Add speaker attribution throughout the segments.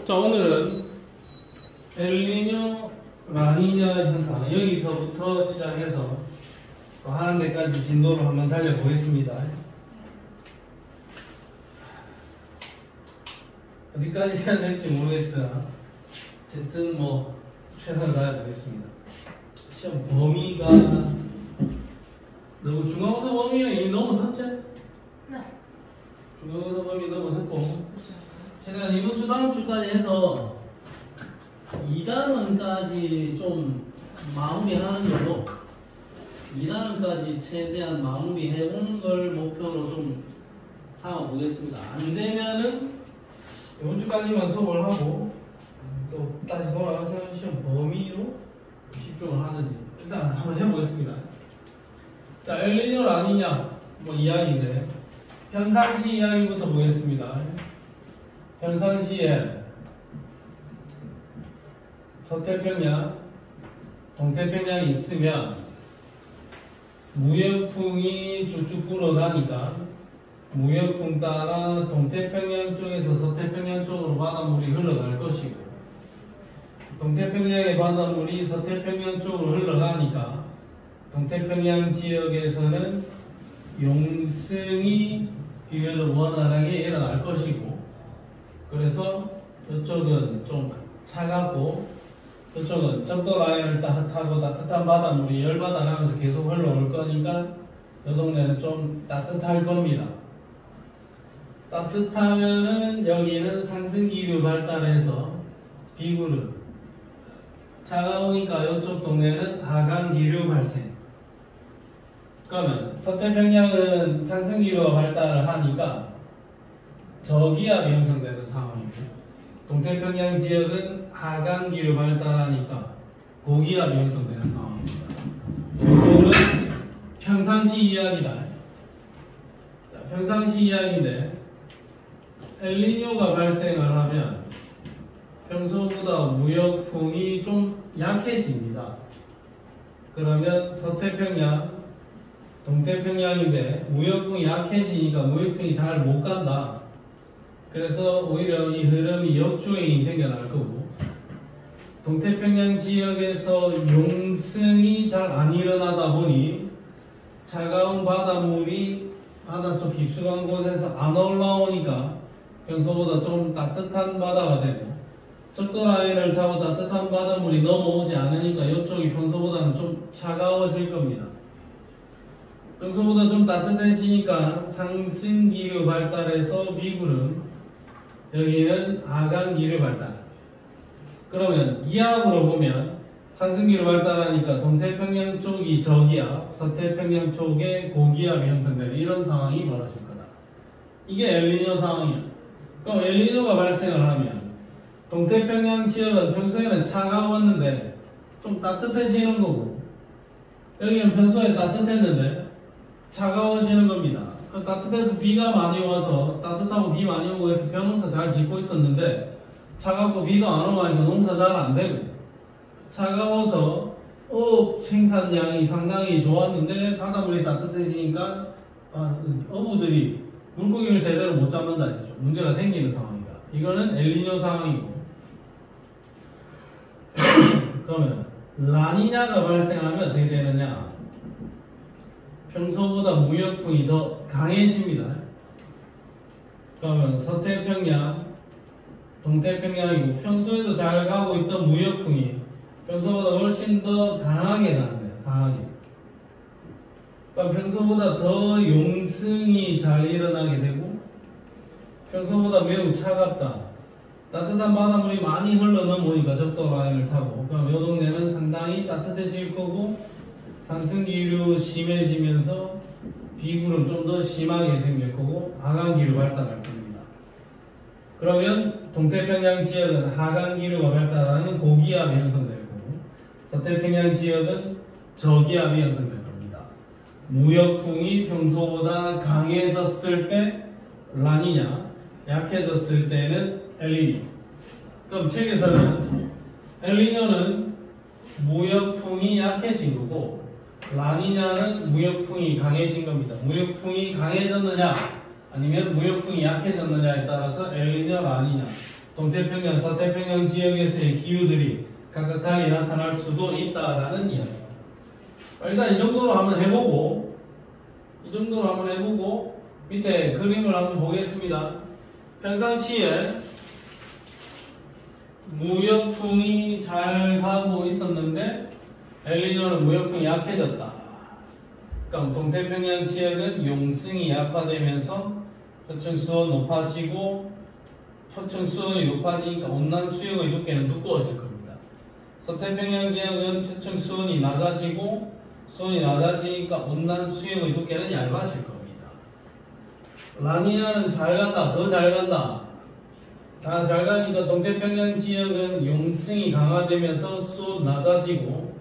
Speaker 1: 자, 오늘은 엘니뇨, 라니냐 현상 여기서부터 시작해서 또 하는 데까지 진도를 한번 달려보겠습니다. 어디까지 해야 될지 모르겠어요. 어쨌든 뭐 최선을 다해보겠습니다. 시험 범위가 너무 중간고사 범위는 이미 넘어섰지?
Speaker 2: 네.
Speaker 1: 중간고사 범위 넘어섰고 제가 이번 주 다음 주까지 해서 2단원까지 좀 마무리하는 걸로 2단원까지 최대한 마무리해보는 걸 목표로 좀 삼아보겠습니다. 안 되면은 이번 주까지만 수업을 하고 또 다시 돌아가서 시험 범위로 집중을 하든지 일단 한번 해보겠습니다. 자, 엘니뇨 라니냐 뭐 이야기인데 평상시 이야기부터 보겠습니다. 평상시에 서태평양, 동태평양이 있으면 무역풍이 쭉쭉 불어가니까 무역풍 따라 동태평양 쪽에서 서태평양 쪽으로 바닷물이 흘러갈 것이고 동태평양의 바닷물이 서태평양 쪽으로 흘러가니까 동태평양 지역에서는 용승이 비교적 원활하게 일어날 것이고 그래서 이쪽은 좀 차갑고 이쪽은 적도 라인을 따뜻하고 따뜻한 바닷물이 열받아가면서 계속 흘러올 거니까 이 동네는 좀 따뜻할 겁니다. 따뜻하면은 여기는 상승기류 발달해서 비구름 차가우니까 이쪽 동네는 하강기류 발생. 그러면 서태평양은 상승기류가 발달을 하니까 저기압이 형성되는 상황이고 동태평양 지역은 하강기류 발달하니까 고기압이 형성되는 상황입니다. 이거는 평상시 이야기다. 자, 평상시 이야기인데 엘니뇨가 발생을 하면 평소보다 무역풍이 좀 약해집니다. 그러면 서태평양, 동태평양인데 무역풍이 약해지니까 무역풍이 잘 못 간다. 그래서 오히려 이 흐름이 역주행이 생겨날 거고 동태평양 지역에서 용승이 잘 안 일어나다 보니 차가운 바닷물이 바닷속 깊숙한 곳에서 안 올라오니까 평소보다 좀 따뜻한 바다가 되고 적도 라인을 타고 따뜻한 바닷물이 넘어오지 않으니까 이쪽이 평소보다는 좀 차가워질 겁니다. 평소보다 좀 따뜻해지니까 상승기류 발달해서 비구름 여기는 하강기류 발달. 그러면 기압으로 보면 상승기류 발달하니까 동태평양 쪽이 저기압, 서태평양 쪽에 고기압이 형성되는 이런 상황이 벌어질 거다. 이게 엘니뇨 상황이야. 그럼 엘니뇨가 발생을 하면 동태평양 지역은 평소에는 차가웠는데 좀 따뜻해지는 거고 여기는 평소에 따뜻했는데 차가워지는 겁니다. 따뜻해서 비가 많이 와서 따뜻하고 비 많이 오고 해서 벼농사 잘 짓고 있었는데 차갑고 비가 안 오고 하니까 농사 잘 안 되고 차가워서 어업 생산량이 상당히 좋았는데 바닷물이 따뜻해지니까 어부들이 물고기를 제대로 못 잡는다 이거죠. 문제가 생기는 상황이다. 이거는 엘니뇨 상황이고 그러면 라니냐가 발생하면 어떻게 되느냐? 평소보다 무역풍이 더 강해집니다. 그러면 서태평양, 동태평양이고 평소에도 잘 가고 있던 무역풍이 평소보다 훨씬 더 강하게 가는 거예요. 강하게. 그러니까 평소보다 더 용승이 잘 일어나게 되고 평소보다 매우 차갑다. 따뜻한 바닷물이 많이 흘러 넘어오니까 적도 라인을 타고 그럼 이 동네는 상당히 따뜻해질 거고 상승기류 심해지면서 비구름 좀 더 심하게 생길 거고 하강기류 발달할 겁니다. 그러면 동태평양 지역은 하강기류가 발달하는 고기압이 형성될 거고 서태평양 지역은 저기압이 형성될 겁니다. 무역풍이 평소보다 강해졌을 때 라니냐, 약해졌을 때는 엘니뇨. 그럼 책에서는 엘니뇨는 무역풍이 약해진 거고 라니냐는 무역풍이 강해진 겁니다. 무역풍이 강해졌느냐 아니면 무역풍이 약해졌느냐에 따라서 엘니뇨, 라니냐 동태평양, 서태평양 지역에서의 기후들이 각각 달리 나타날 수도 있다라는 이야기예요. 일단 이 정도로 한번 해보고, 밑에 그림을 한번 보겠습니다. 평상시에 무역풍이 잘 가고 있었는데 엘니뇨는 무역풍이 약해졌다. 그러니까 동태평양 지역은 용승이 약화되면서 표층 수온 높아지고, 표층 수온이 높아지니까 온난 수역의 두께는 두꺼워질 겁니다. 서태평양 지역은 표층 수온이 낮아지고, 수온이 낮아지니까 온난 수역의 두께는 얇아질 겁니다. 라니냐는 잘 간다, 더 잘 간다. 다 잘 가니까 동태평양 지역은 용승이 강화되면서 수온 낮아지고,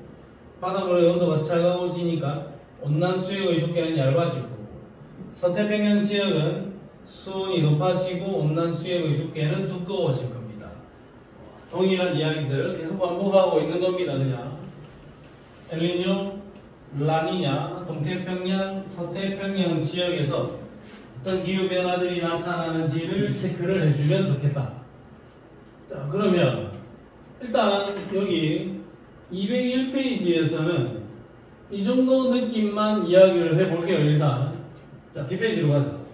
Speaker 1: 바닷물의 온도가 차가워지니까 온난 수역의 두께는 얇아질 거고, 서태평양 지역은 수온이 높아지고 온난 수역의 두께는 두꺼워질 겁니다. 동일한 이야기들을 계속 반복하고 있는 겁니다. 그냥 엘니뇨, 라니냐, 동태평양, 서태평양 지역에서 어떤 기후변화들이 나타나는지를 체크를 해주면 좋겠다. 자, 그러면 일단 여기 201페이지에서는 이 정도 느낌만 이야기를 해볼게요. 일단 자, 뒷페이지로 가자.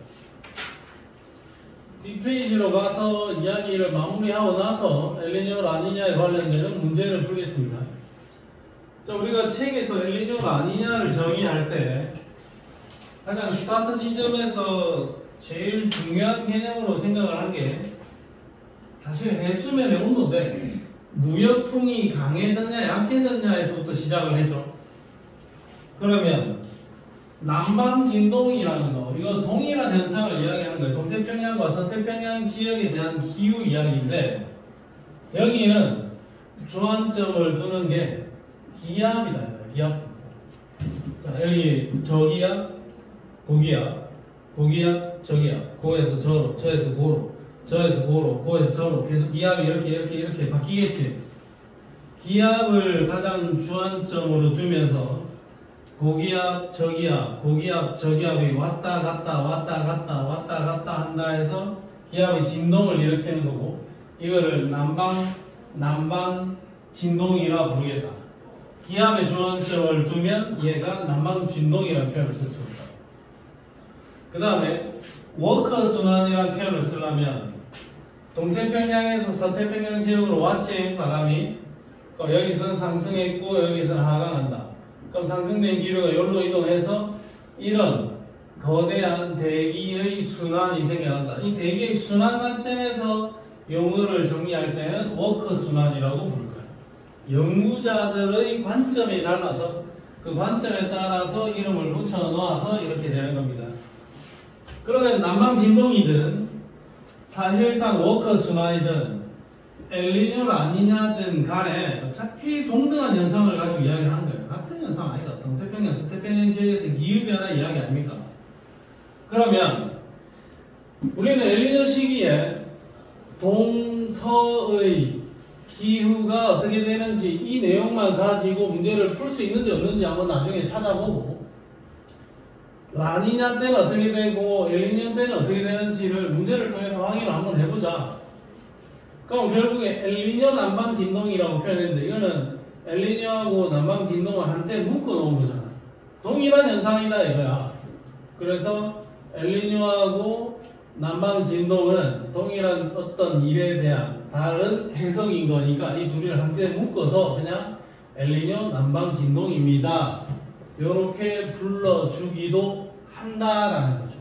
Speaker 1: 뒷페이지로 가서 이야기를 마무리하고 나서 엘니뇨, 라니냐에 관련되는 문제를 풀겠습니다. 자, 우리가 책에서 엘니뇨, 라니냐를 정의할 때 가장 스타트 지점에서 제일 중요한 개념으로 생각을 한 게 사실 해수면의 온도인데, 무역풍이 강해졌냐 약해졌냐에서부터 시작을 했죠. 그러면 남방진동이라는 거, 이거 동일한 현상을 이야기하는 거예요. 동태평양과 서태평양 지역에 대한 기후 이야기인데, 여기는 주안점을 두는 게 기압이다. 기압. 자, 여기 저기압, 고기압, 고기압, 저기압, 고에서 저로, 저에서 고로, 저에서 고로, 고에서 저로 계속 기압이 이렇게 바뀌겠지. 기압을 가장 주안점으로 두면서 고기압, 저기압, 고기압, 저기압이 왔다 갔다 한다 해서 기압의 진동을 일으키는 거고, 이거를 남방 진동이라 부르겠다. 기압의 주안점을 두면 얘가 남방 진동이라는 표현을 쓸 수 있다. 그 다음에 워커 순환이라는 표현을 쓰려면 동태평양에서 서태평양 지역으로 왔지, 바람이. 여기서는 상승했고 여기서는 하강한다. 그럼 상승된 기류가 여기로 이동해서 이런 거대한 대기의 순환이 생겨난다. 이 대기의 순환 관점에서 용어를 정리할 때는 워커 순환이라고 부를 거예요. 연구자들의 관점에 달라서 그 관점에 따라서 이름을 붙여 놓아서 이렇게 되는 겁니다. 그러면 남방진동이든 사실상 워커 순환이든 엘니뇨, 라니냐든 간에 어차피 동등한 현상을 가지고 이야기하는 거예요. 같은 현상 아니가. 동태평양, 서태평양 지역에서 기후변화 이야기 아닙니까? 그러면 우리는 엘니뇨 시기에 동서의 기후가 어떻게 되는지 이 내용만 가지고 문제를 풀 수 있는지 없는지 한번 나중에 찾아보고, 라니냐 때는 어떻게 되고 엘니뇨 때는 어떻게 되는지를 문제를 통해서 확인을 한번 해보자. 그럼 결국에 엘니뇨 남방진동이라고 표현했는데, 이거는 엘니뇨하고 남방진동을 한때 묶어놓은 거잖아. 동일한 현상이다 이거야. 그래서 엘니뇨하고 남방진동은 동일한 어떤 일에 대한 다른 해석인 거니까 이 둘을 한때 묶어서 그냥 엘니뇨 남방진동입니다, 이렇게 불러주기도 한다라는 거죠.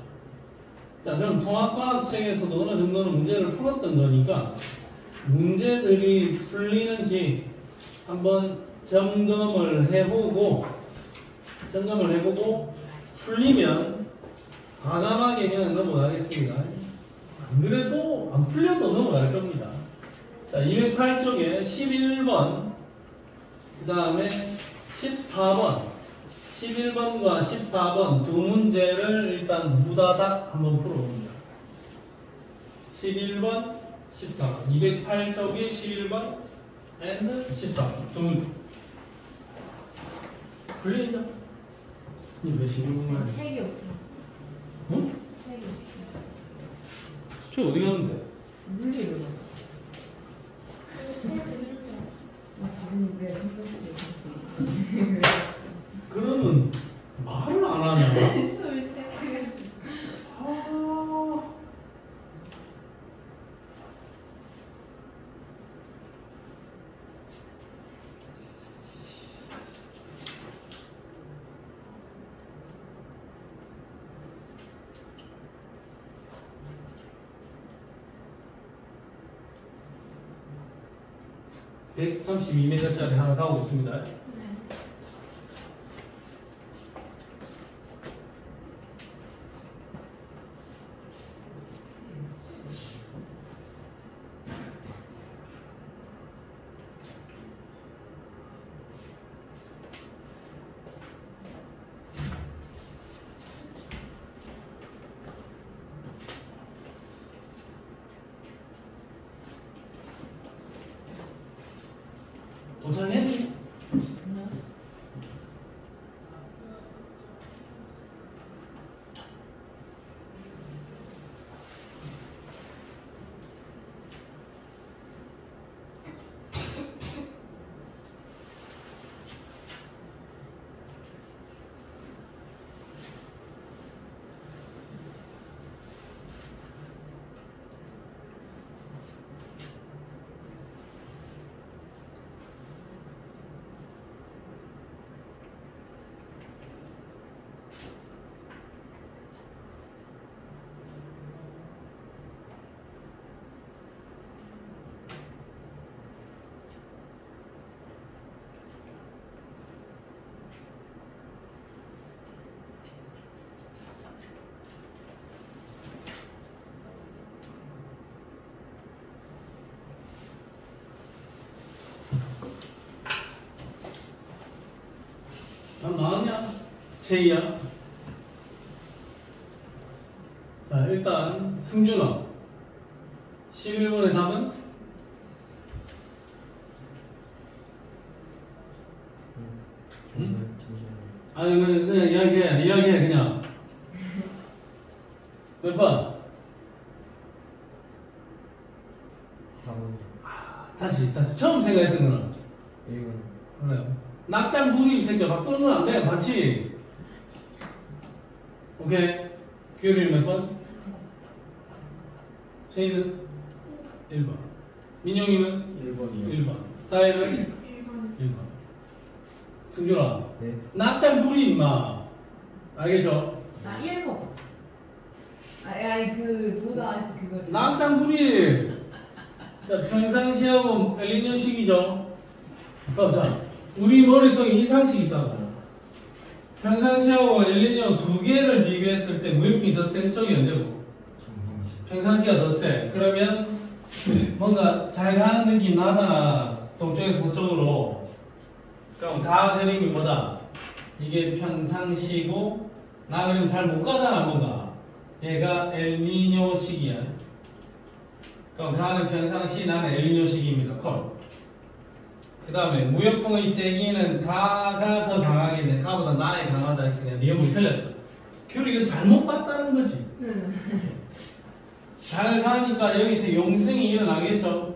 Speaker 1: 자, 그럼 통합과학책에서도 어느 정도는 문제를 풀었던 거니까 문제들이 풀리는지 한번 점검을 해보고 풀리면 과감하게 그냥 넘어가겠습니다. 안 그래도 안 풀려도 넘어갈 겁니다. 자, 208쪽에 11번, 그 다음에 14번, 11번과 14번 두 문제를 일단 무다닥 한번 풀어봅니다. 11번, 14번, 208쪽에 11번 and 14번 두 문제 풀리죠? 왜 11번만
Speaker 2: 책이 없어.
Speaker 1: 응?
Speaker 2: 책이 없어.
Speaker 1: 저 어디 갔는데?
Speaker 2: 물리로. 지금 왜 그렇게
Speaker 1: 그러면 말을 안 하냐?
Speaker 2: 숨을 쉬어요.
Speaker 1: 아. (132m짜리) 하나 가고 있습니다. 도전했니? 답 나왔냐? 제이야. 자, 일단 승준아 11번의 답은? 응? 아니 그냥 이야기해 그냥. 몇 번?
Speaker 3: 4번.
Speaker 1: 다시 처음 생각했던 거는
Speaker 3: 1번.
Speaker 1: 그래요. 낙장 불입 새끼야. 바꾸는 건 안 돼. 맞지? 오케이. 규율이 몇 번? 제이는 1번. 민용이는
Speaker 3: 1번이요.
Speaker 1: 1번. 따이는
Speaker 2: 1번.
Speaker 1: 1번. 승준아.
Speaker 3: 네.
Speaker 1: 낙장 불입 임마. 알겠죠?
Speaker 2: 아 1번. 아이 그 보다 그거.
Speaker 1: 낙장 불입. 자, 평상시하고 엘리뇨식이죠. 그럼 자, 우리 머릿속에 이 상식이 있다고. 평상시하고 엘리뇨 두 개를 비교했을 때 무역풍이 더 센 쪽이 언제고? 평상시가 더 세. 그러면 뭔가 잘 가는 느낌 나잖아. 동쪽에서 서쪽으로. 그럼 가 그림이 뭐다? 이게 평상시고 나 그림 잘 못 가잖아 뭔가. 얘가 엘니뇨식이야. 그럼 가는 평상시 나는 엘니뇨식입니다. 콜. 그 다음에 무역풍의 세기는 가가 더 강하겠네. 가보다 나에 강하다 했으니까 네 연봉이 틀렸죠. 교리 이거 잘못 봤다는 거지. 잘 가니까 여기서 용승이 일어나겠죠.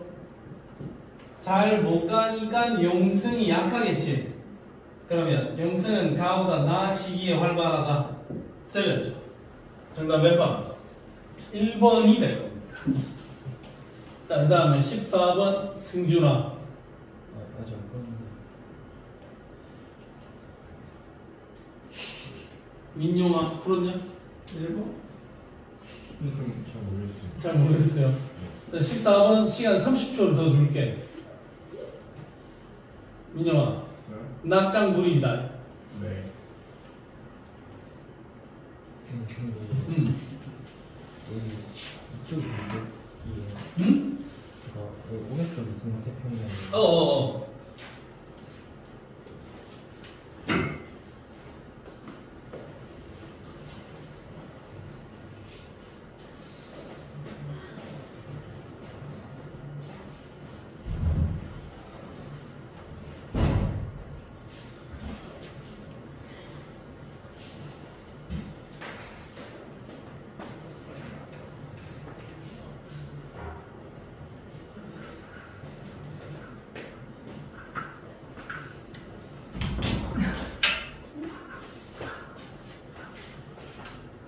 Speaker 1: 잘 못 가니까 용승이 약하겠지. 그러면 용승은 가보다 나 시기에 활발하다. 틀렸죠. 정답 몇 번? 1번이 될 겁니다. 그 다음에 14번 승준아.
Speaker 3: 맞아.
Speaker 1: 민용아 풀었냐? 1번?
Speaker 3: 좀잘 모르겠어요.
Speaker 1: 잘 모르겠어요. 14번 시간 30초를 더 줄게. 민영아, 낙장 불입니다.
Speaker 3: 네. 여기 이쪽이 동쪽이에요.
Speaker 1: 응?
Speaker 3: 그러니까 오른쪽이 동태평양이에요.
Speaker 1: 어어어.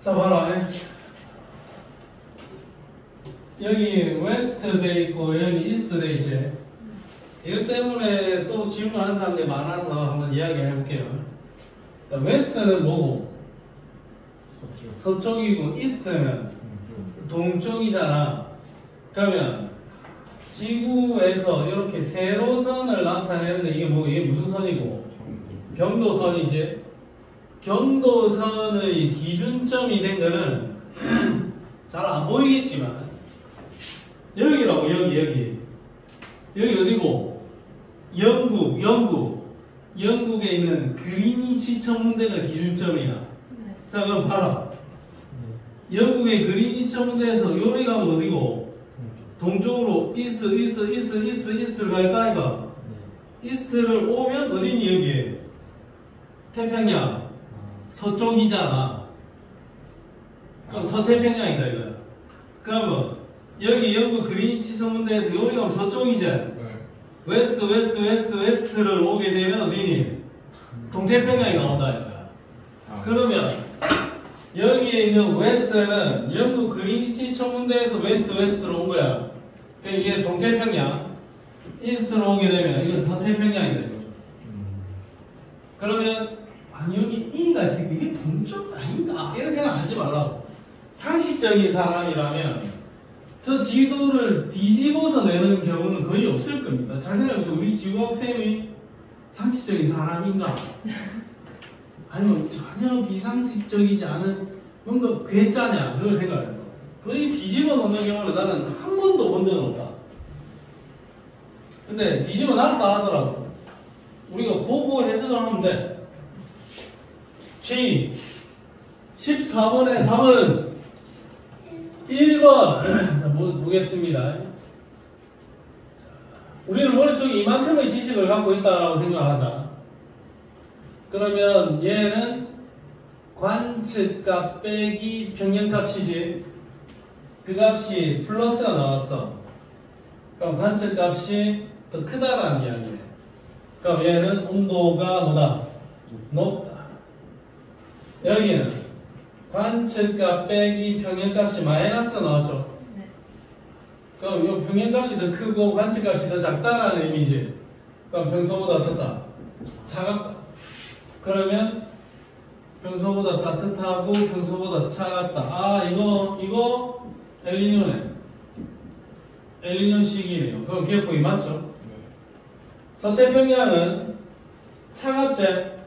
Speaker 1: 자, 봐라. 여기 웨스트 돼 있고 여기 이스트 돼 있지. 이것 때문에 또 질문하는 사람들이 많아서 한번 이야기 해볼게요. 웨스트는 뭐고? 서쪽이고 이스트는 동쪽이잖아. 그러면 지구에서 이렇게 세로선을 나타내는데 이게 뭐 이게 무슨 선이고? 경도선이지. 경도선의 기준점이 된 거는 잘 안 보이겠지만 여기라고. 여기 어디고? 영국에 있는 그리니치 천문대가 기준점이야.
Speaker 2: 네.
Speaker 1: 자, 그럼 봐라. 영국의 그리니치 천문대에서 요리 가면 어디고? 동쪽으로 이스트를 갈까 이가? 이스트를 오면 어디니 여기? 태평양 서쪽이잖아. 그럼 서태평양이다 이거야. 그러면 여기 영국 그리니치 천문대에서 요리 가면 서쪽이지. 웨스트를 오게 되면 어디니? 동태평양이 나온다 이거야. 그러면 여기에 있는 웨스트는 영국 그리니치 천문대에서 웨스트로 온 거야. 그러니까 이게 동태평양. 이스트로 오게 되면 이건 서태평양이다 이거죠. 그러면 아니 여기 E가 있으니까 이게 동쪽 아닌가? 이런 생각하지 말라고. 상식적인 사람이라면 저 지도를 뒤집어서 내는 경우는 거의 없을 겁니다. 잘 생각해보세요. 우리 지구학생이 상식적인 사람인가? 아니면 전혀 비상식적이지 않은 뭔가 괴짜냐? 그걸 생각해요. 거의 뒤집어 놓는 경우는 나는 한 번도 본 적은 없다. 근데 뒤집어 놨다 하더라도 우리가 보고 해석을 하면 돼. 최희 14번의 답은 1번. 자, 보겠습니다. 우리는 머릿속에 이만큼의 지식을 갖고 있다고 생각하자. 그러면 얘는 관측값 빼기 평형값이지. 그 값이 플러스가 나왔어. 그럼 관측값이 더 크다라는 이야기네. 그럼 얘는 온도가 뭐다? 높다. 여기는 관측값 빼기 평형값이 마이너스 나왔죠?
Speaker 2: 네.
Speaker 1: 그럼 이 평형값이 더 크고 관측값이 더 작다라는 의미지. 그럼 평소보다 어떻다? 차갑다. 그러면 평소보다 따뜻하고 평소보다 차갑다. 아, 이거 엘니뇨네. 엘니뇨식이네요. 그럼 기억법이 맞죠? 서태평양은 차갑제.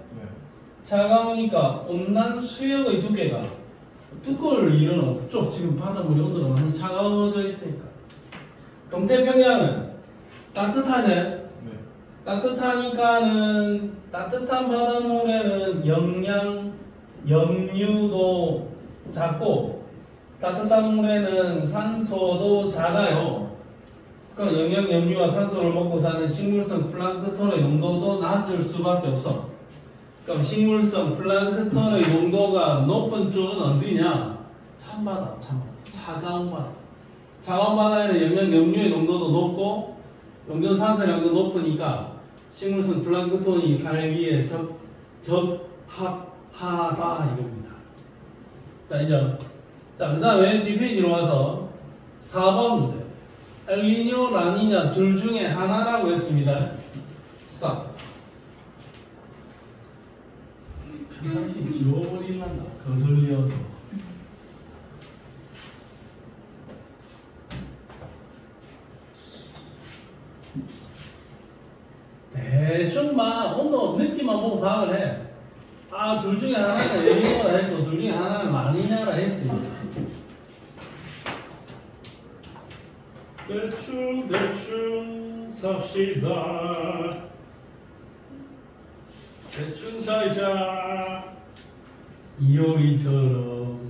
Speaker 1: 차가우니까 온난 수역의 두께가 두꺼울 일은 없죠. 지금 바닷물의 온도가 많이 차가워져 있으니까. 동태평양은 따뜻하지? 따뜻하니까는 따뜻한 바닷물에는 염류도 작고 따뜻한 물에는 산소도 작아요. 그럼 영양 염류와 산소를 먹고 사는 식물성 플랑크톤의 농도도 낮을 수밖에 없어. 그럼 식물성 플랑크톤의 농도가 높은 쪽은 어디냐? 찬바다, 차가운 바다. 차가운 바다에는 영양 염류의 농도도 높고 용존산소량도 높으니까 식물성 플랑크톤이 살기에 적합하다 이겁니다. 자, 이제 그 다음에 뒷페이지로 와서 4번 문제. 엘니뇨, 라니냐 둘 중에 하나라고 했습니다. 스타트. 평상시 지워버리란다. 거슬려서. 대충 막 온도 느낌만 보고 파악을 해. 아, 둘 중에 하나는 엘니뇨라 했고 둘 중에 하나는 라니냐라 했습니다. 대충 삽시다. 대충 살자. 이효리처럼.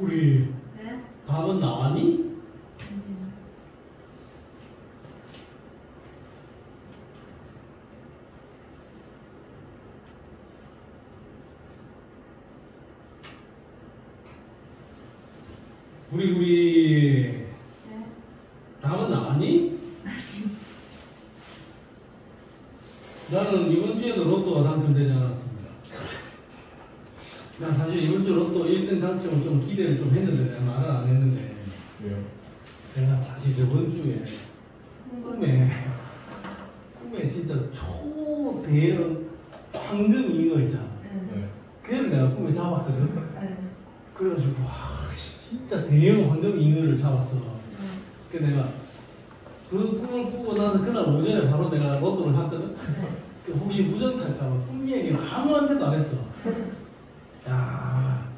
Speaker 1: 우리
Speaker 2: 네?
Speaker 1: 답은 나왔니?
Speaker 2: 잠시만.
Speaker 1: 구리구리.
Speaker 2: 네.
Speaker 1: 답은 나왔니? 나는 이번 주에도 로또가 당첨되지 않았습니다. 나 사실 이번 주 로또 1등 당첨을 좀 기대를 좀 했는데 내가 말을 안 했는데
Speaker 3: 왜요?
Speaker 1: 내가 사실 저번 주에 꿈에 진짜 초대형 황금 잉어 있잖아.
Speaker 3: 네.
Speaker 1: 걔를 내가 꿈에 잡았거든.
Speaker 2: 네.
Speaker 1: 그래가지고 와 진짜 대형 황금 잉어를 잡았어. 그래서 내가 그 꿈을 꾸고 나서 그날 오전에 바로 내가 로또를 샀거든. 그 혹시 무전 탈까봐 꿈 얘기는 아무한테도 안 했어. 야,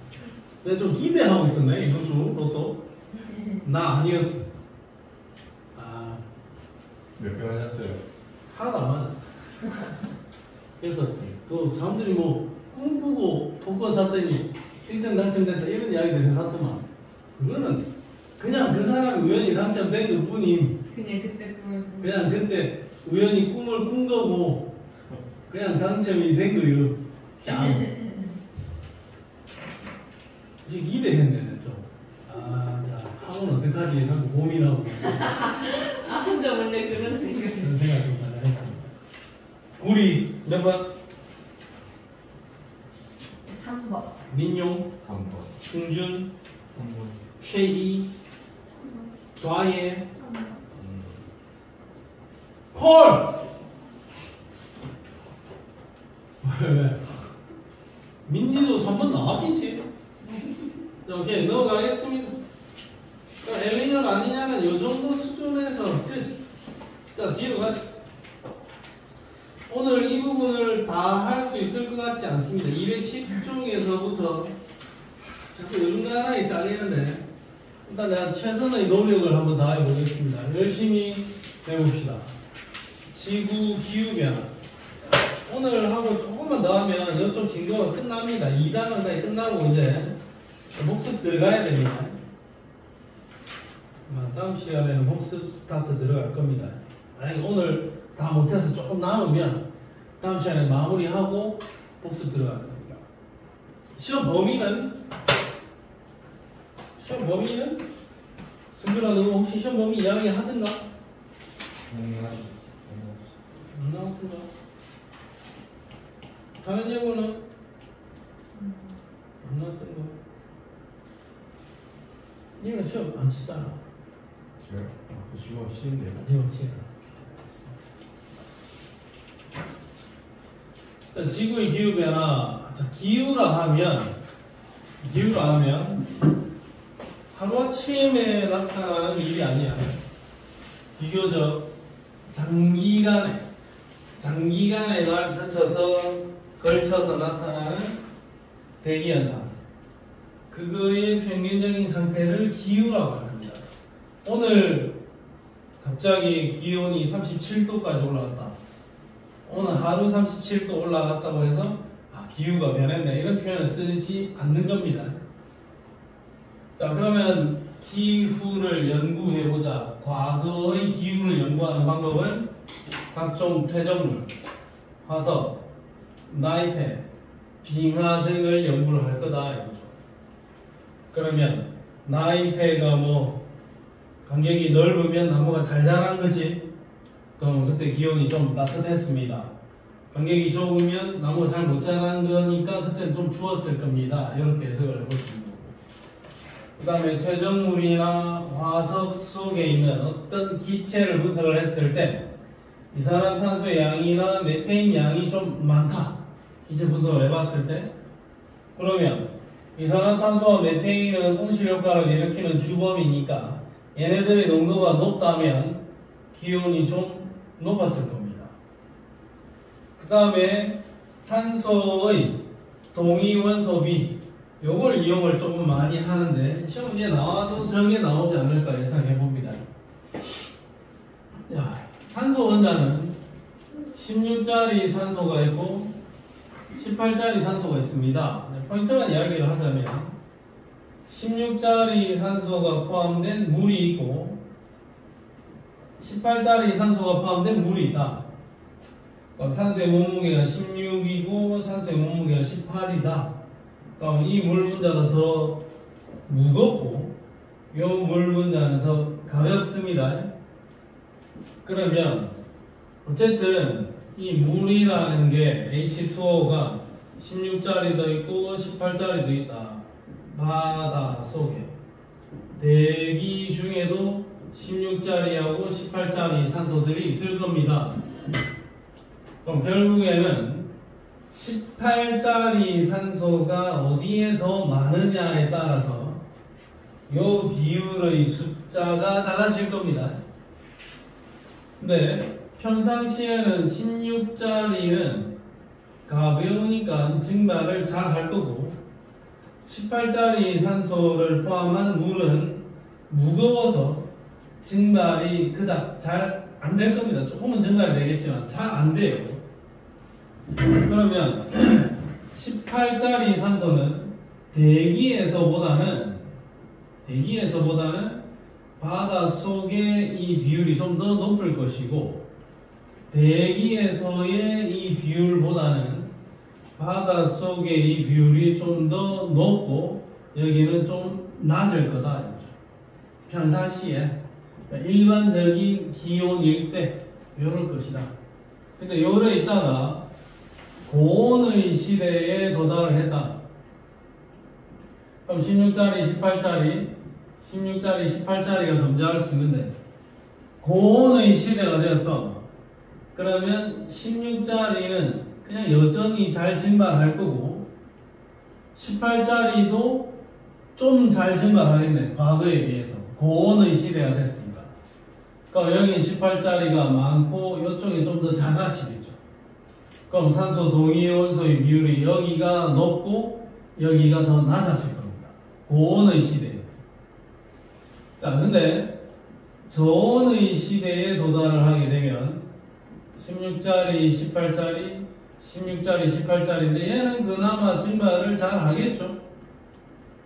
Speaker 1: 내가 좀 기대하고 있었네 이번 주 로또. 나 아니었어. 아,
Speaker 3: 몇 개 하셨어요?
Speaker 1: 하나도 안 맞아. 그래서 그 사람들이 뭐 꿈꾸고 복권 샀더니 1등 당첨됐다 이런 이야기들 해서더만 그거는 그냥 그 사람이 우연히 당첨된 것 뿐임.
Speaker 2: 그냥 그때 꿈을 꾸고.
Speaker 1: 그냥 그때 우연히 꿈을 꾼 거고 그냥 당첨이 된 거예요. 짱. 지금 기대했네 좀. 아, 자 학원 어떡하지? 자꾸 고민하고
Speaker 2: 아 혼자 원래 그런 생각.
Speaker 1: 그런 생각 좀 많이 했습니다. 우리 몇 번?
Speaker 2: 3번.
Speaker 1: 민용,
Speaker 3: 3번.
Speaker 1: 승준,
Speaker 3: 3번.
Speaker 1: 최희, 좌예, 콜! 왜? 민지도 3번 나왔겠지? 자, 오케이, 넘어가겠습니다. 엘리는 아니냐는 요 정도 수준에서 끝. 자, 뒤로 가시죠. 오늘 이 부분을 다 할 수 있을 것 같지 않습니다. 210쪽에서부터 자꾸 어중간하게 잘리는데 일단 내가 최선의 노력을 한번 다해보겠습니다. 열심히 해봅시다. 지구 기후변화. 오늘 하고 조금만 더 하면 이쪽 진도가 끝납니다. 2단은 다 끝나고 이제 복습 들어가야 됩니다. 다음 시간에는 복습 스타트 들어갈 겁니다. 만약에 오늘 다 못해서 조금 남으면 다음 시간에 마무리하고 복습 들어갈 겁니다. 시험 범위는 승준아 너 혹시 시험 범위 이야기 하든가? 안 나왔던가? 다른 예고는 안 나왔던가? 얘는 시험 안 치잖아.
Speaker 3: 저요? 그 주어 쉬운데요?
Speaker 1: 마지막 시간. 자, 지구의 기후 변화. 자, 기후라 하면 하루아침에 나타나는 일이 아니야. 비교적 장기간에 걸쳐서 나타나는 대기현상. 그거의 평균적인 상태를 기후라고 합니다. 오늘 갑자기 기온이 37도까지 올라갔다. 오늘 하루 37도 올라갔다고 해서 기후가 변했네 이런 표현을 쓰지 않는 겁니다. 자, 그러면 기후를 연구해보자. 과거의 기후를 연구하는 방법은 각종 퇴적물, 화석, 나이테, 빙하 등을 연구를 할 거다 이거죠. 그러면 나이테가 뭐 간격이 넓으면 나무가 잘 자란 거지. 그럼 그때 기온이 좀 따뜻했습니다. 간격이 좁으면 나무가 잘 못 자란 거니까 그때는 좀 추웠을 겁니다. 이렇게 해석을 해볼 수 있는 거고. 그 다음에 퇴적물이나 화석 속에 있는 어떤 기체를 분석을 했을 때 이산화탄소의 양이나 메테인 양이 좀 많다. 기체 분석을 해봤을 때 그러면 이산화탄소와 메테인은 온실효과를 일으키는 주범이니까 얘네들의 농도가 높다면 기온이 좀 높았을 겁니다. 그 다음에 산소의 동위원 소비 요걸 이용을 조금 많이 하는데 시험 문제 나와도 정에 나오지 않을까 예상해 봅니다. 산소 원자는 16짜리 산소가 있고 18짜리 산소가 있습니다. 포인트만 이야기를 하자면 16짜리 산소가 포함된 물이 있고 18짜리 산소가 포함된 물이 있다. 그럼 산소의 몸무게가 16이고 산소의 몸무게가 18이다. 그럼 이 물 분자가 더 무겁고 요 물 분자는 더 가볍습니다. 그러면 어쨌든 이 물이라는 게 H2O가 16짜리도 있고 18짜리도 있다. 바다 속에 대기 중에도 16짜리하고 18짜리 산소들이 있을 겁니다. 그럼 결국에는 18짜리 산소가 어디에 더 많으냐에 따라서 요 비율의 숫자가 달라질 겁니다. 근데 평상시에는 16짜리는 가벼우니까 증발을 잘 할 거고 18짜리 산소를 포함한 물은 무거워서 증발이 그닥 잘 안 될 겁니다. 조금은 증발이 되겠지만 잘 안 돼요. 그러면 18짜리 산소는 대기에서보다는 바다 속의 이 비율이 좀 더 높을 것이고 대기에서의 이 비율보다는 바다 속의 이 비율이 좀 더 높고 여기는 좀 낮을 거다. 평상시에 일반적인 기온일 때 이럴 것이다. 근데 요래 있다가 고온의 시대에 도달을 했다. 그럼 16짜리, 18짜리가 존재할 수 있는데 고온의 시대가 되었어. 그러면 16짜리는 그냥 여전히 잘 증발할 거고 18짜리도 좀 잘 증발하겠네. 과거에 비해서 고온의 시대가 됐으니까. 그럼 여기 18짜리가 많고 이쪽이 좀 더 작아지겠죠. 그럼 산소 동위원소의 비율이 여기가 높고 여기가 더 낮아질 겁니다. 고온의 시대에. 자, 근데 저온의 시대에 도달을 하게 되면 16짜리, 18짜리, 16짜리, 18짜리인데 얘는 그나마 증발을 잘 하겠죠.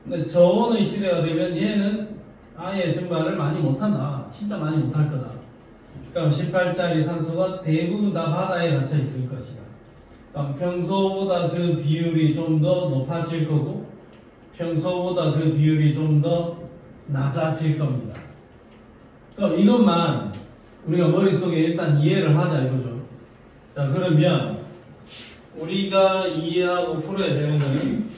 Speaker 1: 근데 저온의 시대가 되면 얘는 아예 증발을 많이 못한다. 진짜 많이 못할 거다. 그럼 18짜리 산소가 대부분 다 바다에 갇혀 있을 것이다. 그럼 평소보다 그 비율이 좀 더 높아질 거고 평소보다 그 비율이 좀 더 낮아질 겁니다. 그럼 이것만 우리가 머릿속에 일단 이해를 하자 이거죠. 자, 그러면 우리가 이해하고 풀어야 되는 거는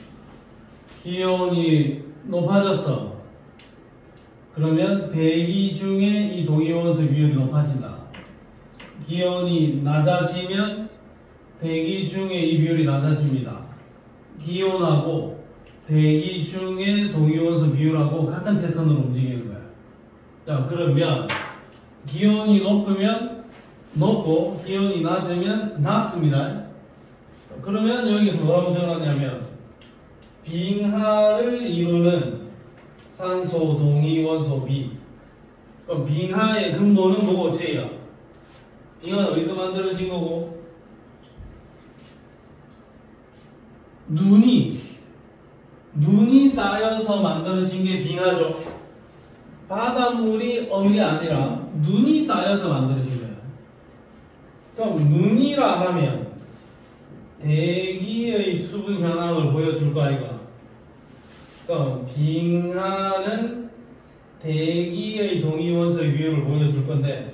Speaker 1: 기온이 높아졌어. 그러면 대기 중에 이 동위원소 비율이 높아진다. 기온이 낮아지면 대기 중에 이 비율이 낮아집니다. 기온하고 대기 중에 동위원소 비율하고 같은 패턴으로 움직이는 거야. 자, 그러면 기온이 높으면 높고 기온이 낮으면 낮습니다. 그러면 여기서 뭐라고 적어놨냐면 빙하를 이루는 산소 동위원소 B. 그럼 빙하의 근본은 뭐고? J야. 빙하는 어디서 만들어진 거고? 눈이 쌓여서 만들어진 게 빙하죠. 바닷물이 온 게 아니라 눈이 쌓여서 만들어진 거야. 그럼 눈이라 하면 대기의 수분 현황을 보여줄 거 아이가. 그럼 빙하는 대기의 동위원소의 비율을 보여줄 건데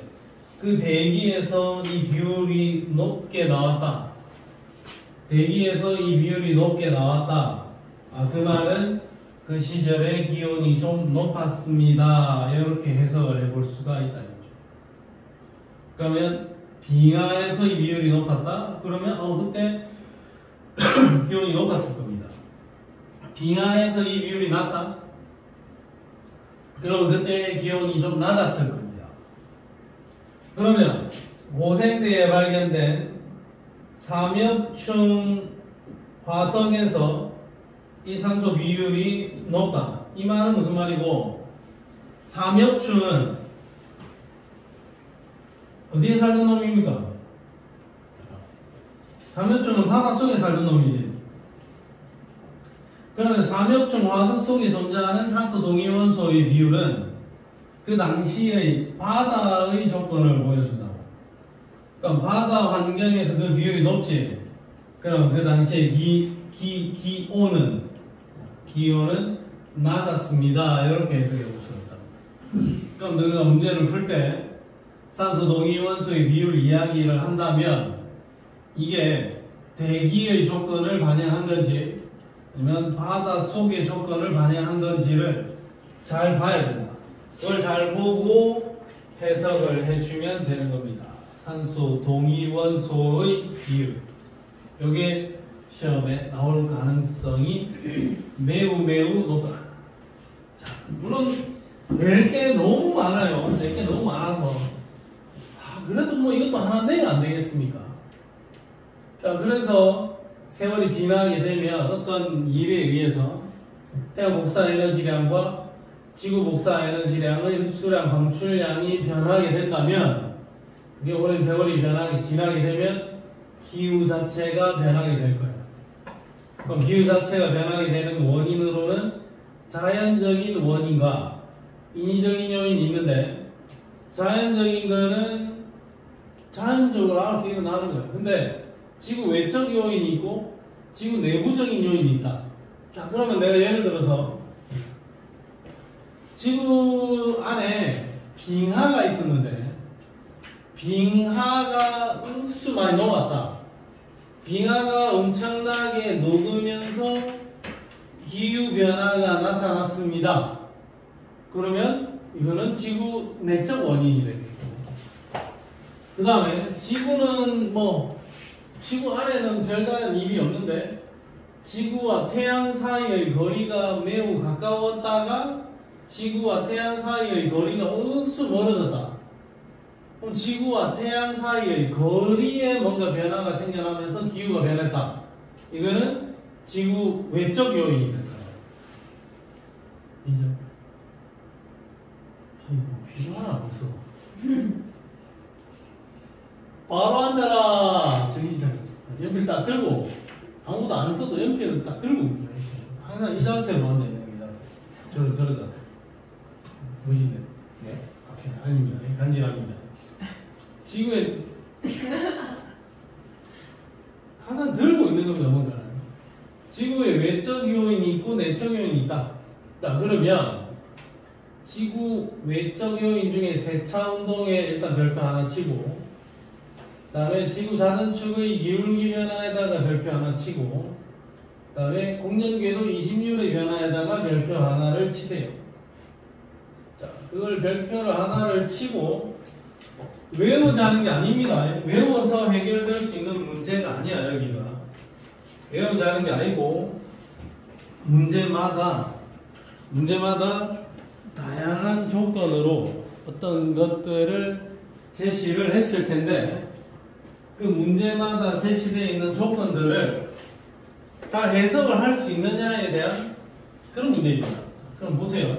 Speaker 1: 그 대기에서 이 비율이 높게 나왔다. 대기에서 이 비율이 높게 나왔다. 그 말은 그 시절에 기온이 좀 높았습니다. 이렇게 해석을 해볼 수가 있다. 그러면 빙하에서 이 비율이 높았다. 그러면 그때 기온이 높았을 겁니다. 빙하에서 이 비율이 낮다. 그럼 그때 기온이 좀 낮았을 겁니다. 그러면 고생대에 발견된 삼엽충 화석에서 이 산소 비율이 높다. 이 말은 무슨 말이고, 삼엽충은 어디에 살던 놈입니까? 삼엽충은 바닷속에 살던 놈이지. 그러면 삼엽충 화석 속에 존재하는 산소 동위원소의 비율은 그 당시의 바다의 조건을 보여준다. 그럼 바다 환경에서 그 비율이 높지. 그럼 그 당시에 기온은 낮았습니다. 이렇게 해석해 볼 수 있다. 그럼 너가 문제를 풀 때 산소 동위 원소의 비율 이야기를 한다면 이게 대기의 조건을 반영한 건지 아니면 바다 속의 조건을 반영한 건지를 잘 봐야 된다. 그걸 잘 보고 해석을 해주면 되는 겁니다. 산소 동위 원소의 비율. 이게 시험에 나올 가능성이 매우 높다. 자, 물론 낼 게 너무 많아요. 낼 게 너무 많아서 그래도 뭐 이것도 하나 내야 안 되겠습니까? 자, 그래서 세월이 지나게 되면 어떤 일에 의해서 태양 복사 에너지량과 지구 복사 에너지량의 흡수량, 방출량이 변하게 된다면 그게 오랜 세월이 지나게 되면 기후 자체가 변하게 될 거예요. 그럼 기후 자체가 변하게 되는 원인으로는 자연적인 원인과 인위적인 요인이 있는데 자연적인 거는 자연적으로 알아서 일어나는 거예요. 근데 지구 외적 요인이 있고 지구 내부적인 요인이 있다. 자, 그러면 내가 예를 들어서 지구 안에 빙하가 있었는데 빙하가 흡수 많이 녹았다. 빙하가 엄청나게 녹으면서 기후변화가 나타났습니다. 그러면 이거는 지구 내적 원인이 되겠고, 그 다음에 지구는 지구 안에는 별다른 일이 없는데 지구와 태양 사이의 거리가 매우 가까웠다가 지구와 태양 사이의 거리가 억수 멀어졌다. 그럼 지구와 태양 사이의 거리에 뭔가 변화가 생겨나면서 기후가 변했다. 이거는 지구 외적 요인이 될 거예요. 인정? 저희 뭐 필요하나 벌써? 바로 앉아라. 저기 연필 딱 들고 아무도 안 써도 연필을 딱 들고 항상 이 자세로 앉아 있는 이 자세. 저런 자세. 보시네. 네? 아닙니다. 간지납니다. 지구에 항상 들고 있는 겁니다. 뭔가 지구에 외적 요인이 있고 내적 요인이 있다. 자, 그러면 지구 외적 요인 중에 세차 운동에 일단 별표 하나 치고, 그 다음에 지구 자전축의 기울기 변화에다가 별표 하나 치고, 그 다음에 공전궤도 이심률의 변화에다가 별표 하나를 치세요. 자, 그걸 별표를 하나를 치고 외우자는 게 아닙니다. 외워서 해결될 수 있는 문제가 아니야. 여기가 외우자는 게 아니고 문제마다 다양한 조건으로 어떤 것들을 제시를 했을 텐데 그 문제마다 제시되어 있는 조건들을 잘 해석을 할 수 있느냐에 대한 그런 문제입니다. 그럼 보세요.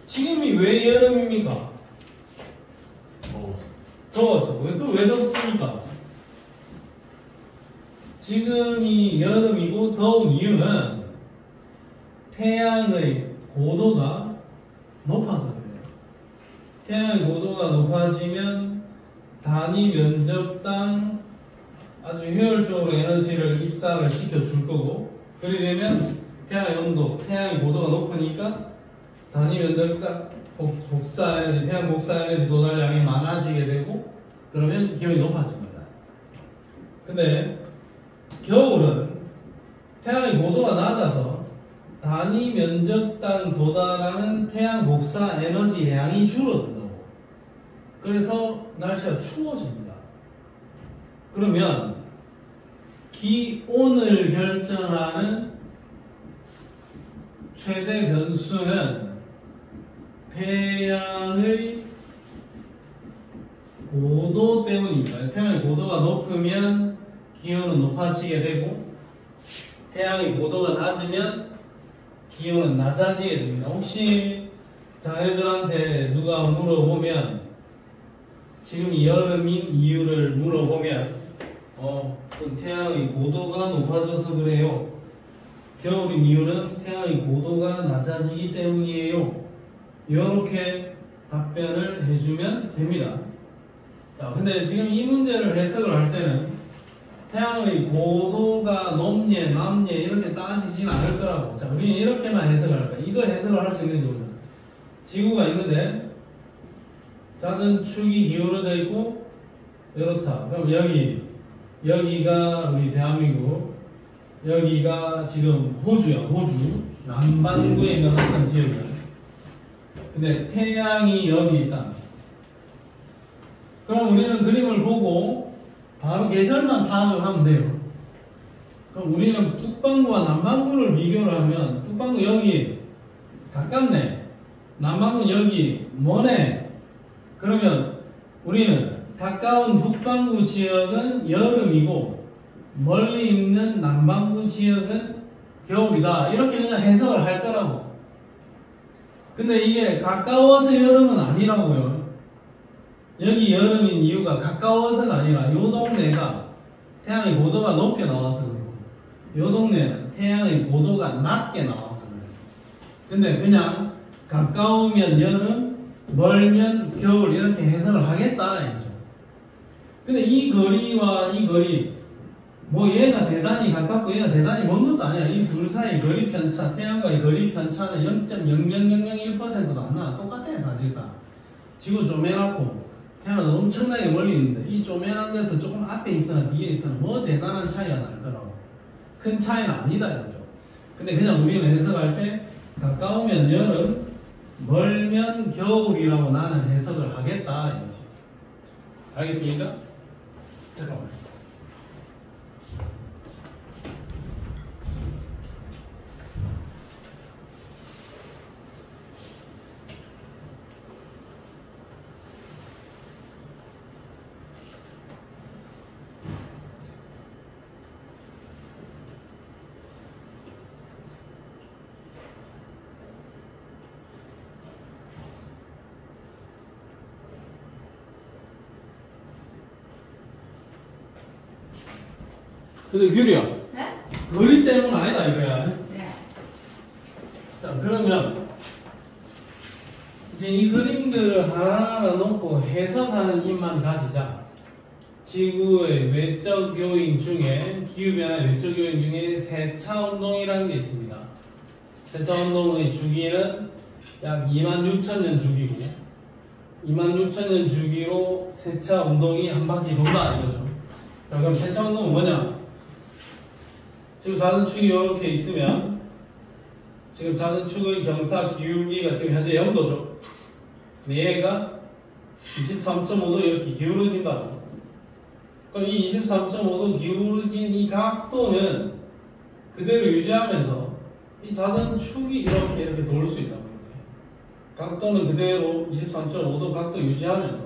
Speaker 1: 지금이 왜 여름입니까? 더웠어. 왜 덥습니까? 지금이 여름이고 더운 이유는 태양의 고도가 높아서 그래요. 태양의 고도가 높아지면 단위 면적당 아주 효율적으로 에너지를 입사를 시켜줄 거고, 그리 되면 태양의 온도, 태양의 고도가 높으니까 단위 면적당 복사 에너지, 태양 복사 에너지 도달량이 많아지게 되고, 그러면 기온이 높아집니다. 근데 겨울은 태양의 고도가 낮아서 단위 면적당 도달하는 태양 복사 에너지량이 줄어든다고. 그래서 날씨가 추워집니다. 그러면 기온을 결정하는 최대 변수는 태양의 고도 때문입니다. 태양의 고도가 높으면 기온은 높아지게 되고, 태양의 고도가 낮으면 기온은 낮아지게 됩니다. 혹시 자네들한테 누가 물어보면, 지금이 여름인 이유를 물어보면 태양의 고도가 높아져서 그래요. 겨울인 이유는 태양의 고도가 낮아지기 때문이에요. 이렇게 답변을 해주면 됩니다. 자, 근데 지금 이 문제를 해석을 할 때는 태양의 고도가 높냐 낮냐 이렇게 따지진 않을 거라고. 자, 우리는 이렇게만 해석을 할 거야. 이거 해석을 할 수 있는지 모르겠어요. 지구가 있는데 자전축이 기울어져 있고 이렇다. 그럼 여기가 우리 대한민국, 여기가 지금 호주야. 호주 남반구에 있는 어떤 지역이야. 근데 태양이 여기 있다. 그럼 우리는 그림을 보고 바로 계절만 파악을 하면 돼요. 그럼 우리는 북반구와 남반구를 비교를 하면 북반구 여기 가깝네, 남반구 여기 머네. 그러면 우리는 가까운 북반구 지역은 여름이고 멀리 있는 남반구 지역은 겨울이다, 이렇게 그냥 해석을 할 거라고. 근데 이게 가까워서 여름은 아니라고요. 여기 여름인 이유가 가까워서가 아니라 요 동네가 태양의 고도가 높게 나와서 그렇고 요 동네는 태양의 고도가 낮게 나와서 그래요. 근데 그냥 가까우면 여름, 멀면 겨울 이렇게 해석을 하겠다 이거죠. 근데 이 거리와 이 거리, 뭐 얘가 대단히 가깝고 얘가 대단히 먼 것도 아니야. 이 둘 사이 거리 편차, 태양과의 거리 편차는 0.00001%도 안 나. 똑같아 사실상. 지구 쪼매놨고 태양은 엄청나게 멀리 있는데 이 쪼매난 데서 조금 앞에 있으나 뒤에 있으나 뭐 대단한 차이가 날 거라고. 큰 차이는 아니다 이거죠. 근데 그냥 우리는 해석할 때 가까우면 여름, 멀면 겨울이라고 나는 해석을 하겠다 이거지. 알겠습니까? 잠깐만. 근데 규리야,
Speaker 2: 네?
Speaker 1: 거리 때문 아니다 이거야.
Speaker 2: 네.
Speaker 1: 자, 그러면 이제 이 그림들을 하나하나 놓고 해석하는 힘만 가지자. 지구의 외적 요인 중에, 기후변화 외적 요인 중에 세차 운동이라는 게 있습니다. 세차 운동의 주기는 약 26,000년 주기고 26,000년 주기로 세차 운동이 한 바퀴 돈다 이거죠. 자, 그럼 세차 운동은 뭐냐? 지금 자전축이 이렇게 있으면 지금 자전축의 경사 기울기가 지금 현재 0도죠. 근데 얘가 23.5도 이렇게 기울어진다. 그럼 이 23.5도 기울어진 이 각도는 그대로 유지하면서 이 자전축이 이렇게 돌 수 있다고. 이렇게 각도는 그대로 23.5도 각도 유지하면서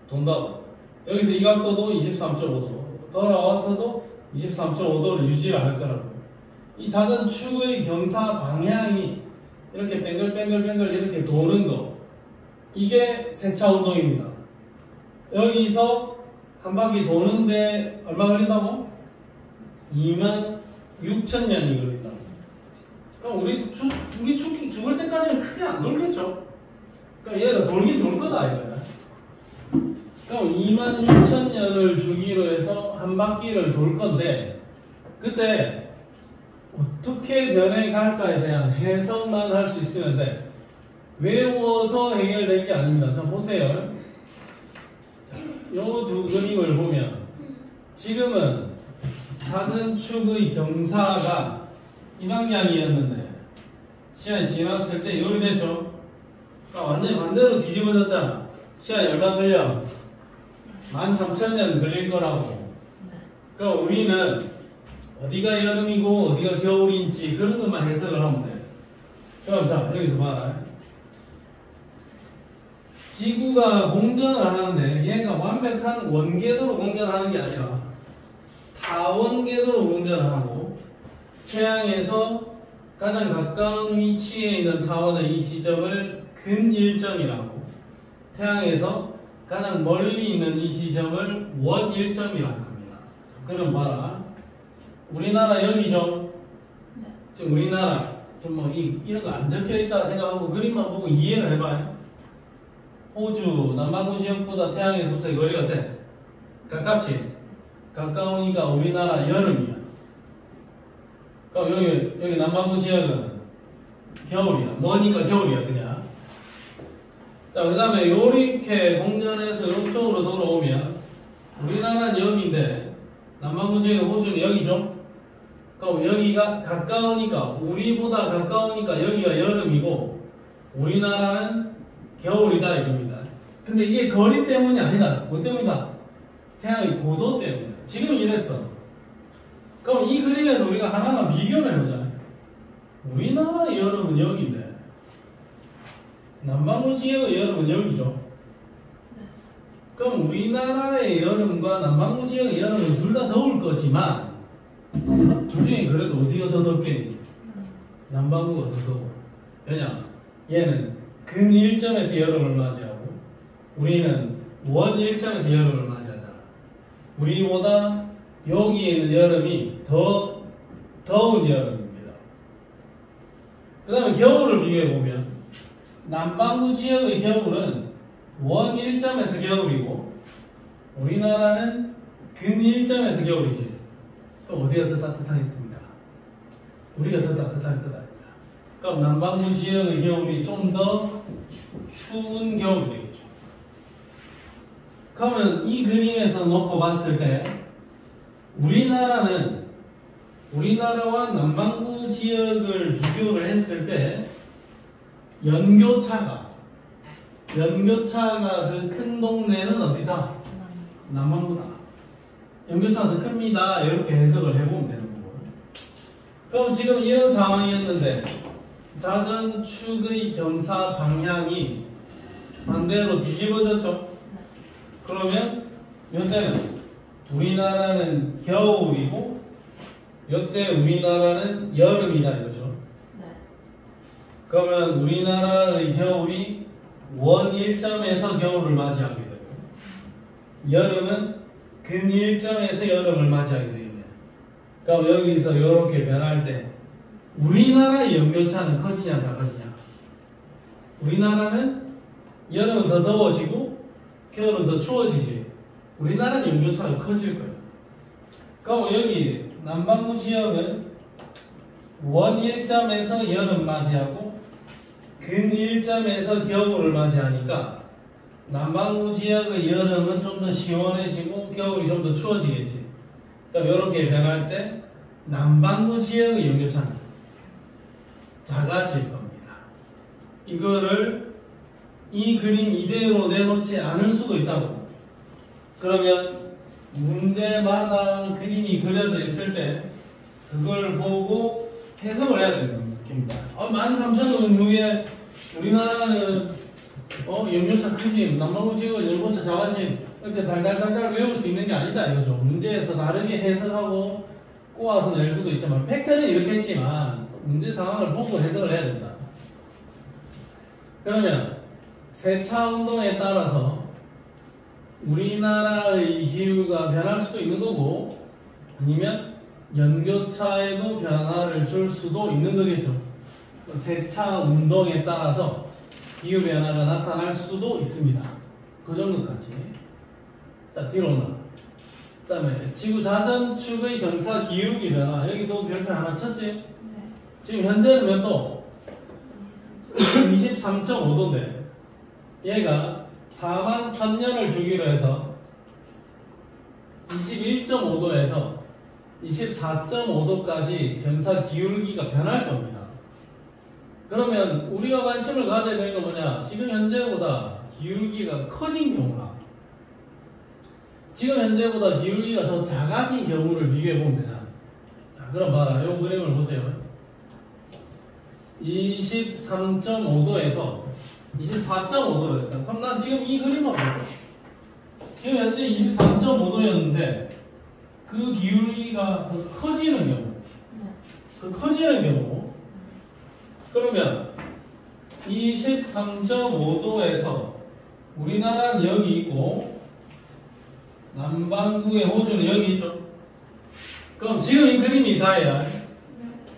Speaker 1: 돈다고. 여기서 이 각도도 23.5도 돌아와서도 23.5도를 유지를 할 거라고요. 이 자전축의 경사 방향이 이렇게 뱅글뱅글 이렇게 도는 거, 이게 세차 운동입니다. 여기서 한 바퀴 도는데 얼마 걸린다고? 26,000년이 걸린다고. 그럼 우리 죽을 때까지는 크게 안 돌겠죠. 그러니까 얘가 돌긴 돌 거다 이거야. 그럼 26,000년을 주기로 해서 한 바퀴를 돌 건데, 그때 어떻게 변해갈까에 대한 해석만 할 수 있으면 돼. 외워서 해결될 게 아닙니다. 자, 보세요. 요 두 그림을 보면 지금은 자전축의 경사가 이 방향이었는데 시간이 지났을 때 요리 됐죠. 그러니까 완전히 반대로 뒤집어졌잖아. 시간이 얼마 걸려? 13,000년 걸릴 거라고. 그러니까 우리는 어디가 여름이고 어디가 겨울인지 그런 것만 해석을 하면 돼. 그럼 자, 여기서 봐라. 지구가 공전을 하는데 얘가 완벽한 원궤도로 공전하는 게 아니라 타원궤도로 공전을 하고, 태양에서 가장 가까운 위치에 있는 타원의 이 지점을 근일점이라고, 태양에서 가장 멀리 있는 이 지점을 원일점이라고 합니다. 그럼 봐라. 우리나라 여기죠?
Speaker 2: 네.
Speaker 1: 지금 우리나라 좀 뭐 이런 거 안 적혀 있다 생각하고 그림만 보고 이해를 해봐요. 호주 남반구 지역보다 태양에서부터 거리가 돼. 가깝지? 가까우니까 우리나라 여름이야. 그럼 여기 남반구 지역은 겨울이야. 머니까 겨울이야 그냥. 자, 그 다음에 요렇게 공전에서 이쪽으로 돌아오면 우리나라는 여기인데 남반구 지역의 호주는 여기죠. 그럼 여기가 가까우니까 우리보다 가까우니까 여기가 여름이고 우리나라는 겨울이다 이겁니다. 근데 이게 거리 때문이 아니다. 뭐 때문이다? 태양의 고도 때문이다. 지금 이랬어. 그럼 이 그림에서 우리가 하나만 비교를 해보자. 우리나라의 여름은 여기인데 남반구 지역의 여름은 여기죠. 그럼 우리나라의 여름과 남반구 지역의 여름은 둘 다 더울 거지만 둘 중에 그래도 어디가 더 덥겠니? 남반구가 더 더워. 왜냐? 얘는 근 1점에서 여름을 맞이하고 우리는 원 1점에서 여름을 맞이하잖아. 우리보다 여기에 있는 여름이 더 더운 여름입니다. 그 다음에 겨울을 비교해보면 남반구 지역의 겨울은 원 1점에서 겨울이고 우리나라는 근 1점에서 겨울이지. 그럼 어디가 더 따뜻하겠습니까? 우리가 더 따뜻할 거다. 그럼 남반구 지역의 겨울이 좀 더 추운 겨울이 되겠죠. 그러면 이 그림에서 놓고 봤을 때 우리나라와 남반구 지역을 비교를 했을 때 연교차가 그 큰 동네는 어디다? 남반구다. 연교차가 더 큽니다. 이렇게 해석을 해보면 되는 거고. 그럼 지금 이런 상황이었는데 자전축의 경사 방향이 반대로 뒤집어졌죠? 그러면 이때는 우리나라는 겨울이고 이때 우리나라는 여름이다 이거죠. 그러면 우리나라의 겨울이 원 1점에서 겨울을 맞이하게 되고 여름은 근 1점에서 여름을 맞이하게 되겠네요. 그럼 여기서 이렇게 변할 때 우리나라의 연교차는 커지냐 작아지냐? 우리나라는 여름은 더 더워지고 겨울은 더 추워지지. 우리나라는 연교차가 커질 거예요. 그럼 여기 남반구 지역은 원 1점에서 여름 맞이하고 근 1점에서 겨울을 맞이하니까 남반구 지역의 여름은 좀 더 시원해지고 겨울이 좀 더 추워지겠지. 그럼 이렇게 변할 때 남반구 지역의 연교차는 작아질 겁니다. 이거를 이 그림 이대로 내놓지 않을 수도 있다고. 그러면 문제마다 그림이 그려져 있을 때 그걸 보고 해석을 해야 되는 겁니다. 13,000원 후에 우리나라는 연료차 크지 남반구 지역은 연료차 작아지 이렇게 달달달달 외울 수 있는 게 아니다 이거죠. 문제에서 다르게 해석하고 꼬아서 낼 수도 있지만 팩트는 이렇게 했지만 문제 상황을 보고 해석을 해야 된다. 그러면 세차 운동에 따라서 우리나라의 기후가 변할 수도 있는 거고 아니면 연교차에도 변화를 줄 수도 있는 거겠죠. 세차 운동에 따라서 기후 변화가 나타날 수도 있습니다. 그 정도까지. 자, 뒤로 온다. 그 다음에 지구 자전축의 경사 기울기 변화. 여기도 별표 하나 쳤지?
Speaker 2: 네.
Speaker 1: 지금 현재는 몇 도? 23.5도인데 얘가 41,000년을 주기로 해서 21.5도에서 24.5도까지 경사 기울기가 변할 겁니다. 그러면 우리가 관심을 가져야 되는 건 뭐냐? 지금 현재보다 기울기가 커진 경우나 지금 현재보다 기울기가 더 작아진 경우를 비교해 보면 되잖아. 자, 그럼 봐라. 이 그림을 보세요. 23.5도에서 24.5도로 됐다. 그럼 난 지금 이 그림만 볼게. 지금 현재 23.5도였는데 그 기울기가 더 커지는 경우. 더 커지는 경우. 그러면 23.5도에서 우리나라는 여기 있고 남반구의 호주는 여기 있죠. 그럼 지금 이 그림이 다야.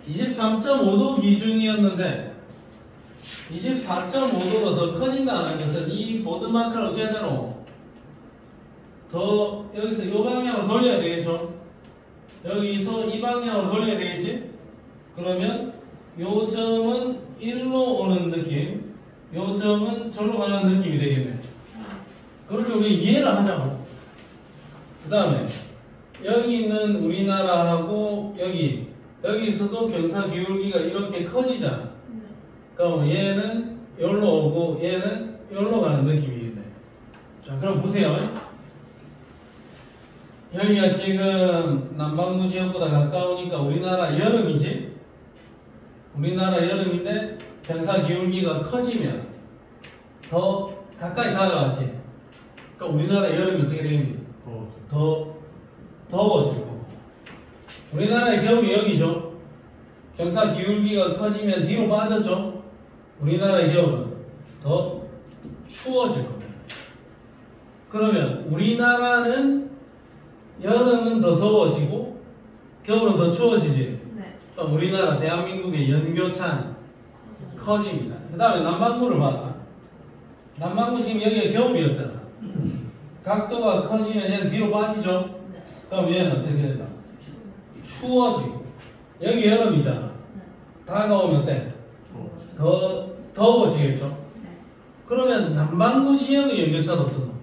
Speaker 1: 23.5도 기준이었는데 24.5도로 더 커진다는 것은 이 보드마크를 제대로 더 여기서 이 방향으로 돌려야 되겠죠. 여기서 이 방향으로 돌려야 되겠지. 그러면 요 점은 1로 오는 느낌, 요 점은 절로 가는 느낌이 되겠네. 그렇게 우리 이해를 하자고. 그 다음에 여기 있는 우리나라하고 여기서도 경사 기울기가 이렇게 커지잖아. 그럼 얘는 여기로 오고 얘는 여기로 가는 느낌이겠네. 자, 그럼 보세요. 여기가 지금 남반구 지역보다 가까우니까 우리나라 여름이지? 우리나라 여름인데 경사 기울기가 커지면 더 가까이 다가가지. 그러니까 우리나라 여름이 어떻게 되겠니? 더 더워질 거고. 우리나라의 겨울이 여기죠. 경사 기울기가 커지면 뒤로 빠졌죠. 우리나라의 겨울은 더 추워질 겁니다. 그러면 우리나라는 여름은 더 더워지고 겨울은 더 추워지지.
Speaker 2: 네.
Speaker 1: 그럼 우리나라 대한민국의 연교차는 커집니다. 그 다음에 남반구를 봐라. 남반구 지금 여기가 겨울이었잖아. 각도가 커지면 얘는 뒤로 빠지죠.
Speaker 2: 네.
Speaker 1: 그럼 얘는 어떻게 된다? 추워지고. 여기 여름이잖아.
Speaker 2: 네.
Speaker 1: 다가오면 어때? 더 더워지겠죠.
Speaker 2: 네.
Speaker 1: 그러면 남반구 지역의 연교차도 어떤 거?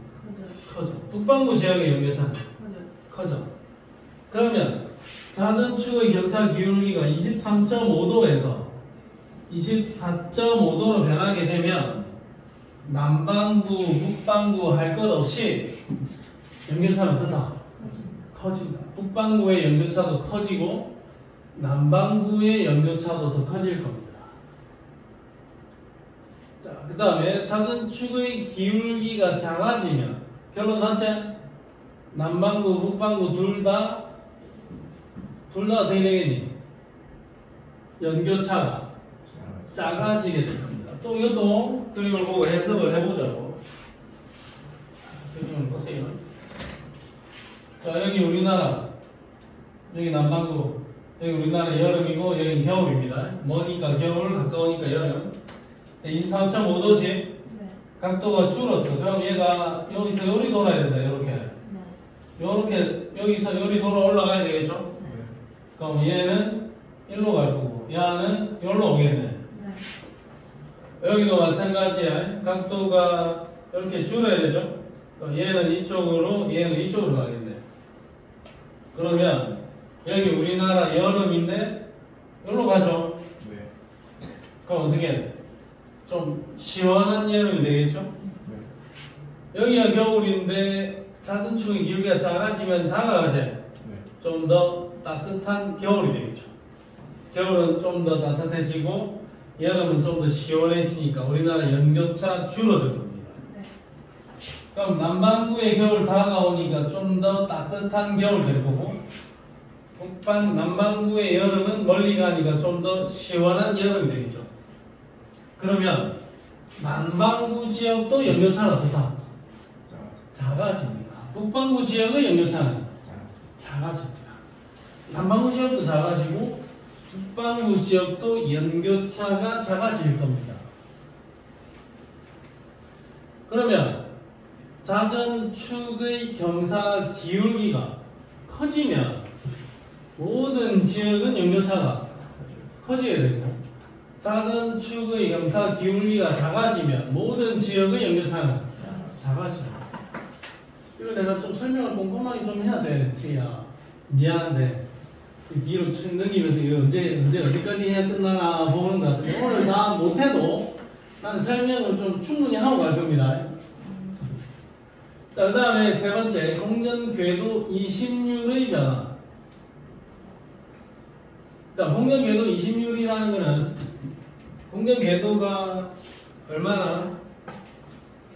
Speaker 1: 커져. 북반구 지역의 연교차는 커져. 그러면 자전축의 경사 기울기가 23.5도에서 24.5도로 변하게 되면 남반구, 북반구 할 것 없이 연교차는 어떻다? 커진다. 북반구의 연교차도 커지고 남반구의 연교차도 더 커질 겁니다. 자, 그 다음에 자전축의 기울기가 작아지면 결론 났지? 남반구, 북반구 둘 다 어떻게 되겠니? 연교차가 작아지게 될 겁니다. 또 이것도 그림을 보고 해석을 해보자고. 그림을 보세요. 자, 여기 우리나라, 여기 남반구, 여기 우리나라 여름이고 여기는 겨울입니다. 머니까 겨울, 가까우니까 여름. 23.5도지?
Speaker 2: 네.
Speaker 1: 각도가 줄었어. 그럼 얘가 여기서 요리 돌아야 된다. 이렇게.
Speaker 2: 네.
Speaker 1: 요렇게 여기서 요리 돌아 올라가야 되겠죠?
Speaker 2: 네.
Speaker 1: 그럼 얘는 일로 갈 거고 얘는 여기로 오겠네.
Speaker 2: 네.
Speaker 1: 여기도 마찬가지야. 각도가 이렇게 줄어야 되죠? 그럼 얘는 이쪽으로 얘는 이쪽으로 가겠네. 그러면 여기 우리나라 여름인데 여기로 가죠?
Speaker 3: 네.
Speaker 1: 그럼 어떻게 해? 좀 시원한 여름이 되겠죠?
Speaker 3: 네.
Speaker 1: 여기가 겨울인데 자전축의 기울기가 작아지면 다가가지.
Speaker 3: 네.
Speaker 1: 좀 더 따뜻한 겨울이 되겠죠. 겨울은 좀 더 따뜻해지고 여름은 좀 더 시원해지니까 우리나라 연교차 줄어들 겁니다.
Speaker 2: 네.
Speaker 1: 그럼 남반구의 겨울 다가오니까 좀 더 따뜻한 겨울 될 거고 남반구의 여름은 멀리 가니까 좀 더 시원한 여름이 되겠죠. 그러면 남반구 지역도 연교차는 어떻다? 작아집니다. 북반구 지역의 연교차는 작아집니다. 남반구 지역도 작아지고 북반구 지역도 연교차가 작아질 겁니다. 그러면 자전축의 경사 기울기가 커지면 모든 지역은 연교차가 커지게 되고 자전축의 경사 기울기가 작아지면 모든 지역의 연교차는 작아집니다. 이거 내가 좀 설명을 꼼꼼하게 좀 해야 돼, 티야. 미안한데 그 뒤로 쭉 넘기면서 이거 언제 어디까지 해야 끝나나 보는 것 같은데 오늘 다 못해도 나는 설명을 좀 충분히 하고 갈 겁니다. 자, 그 다음에 세 번째, 공전궤도 이심률의 변화. 자, 공전궤도 이심률이라는 거는 공전궤도가 얼마나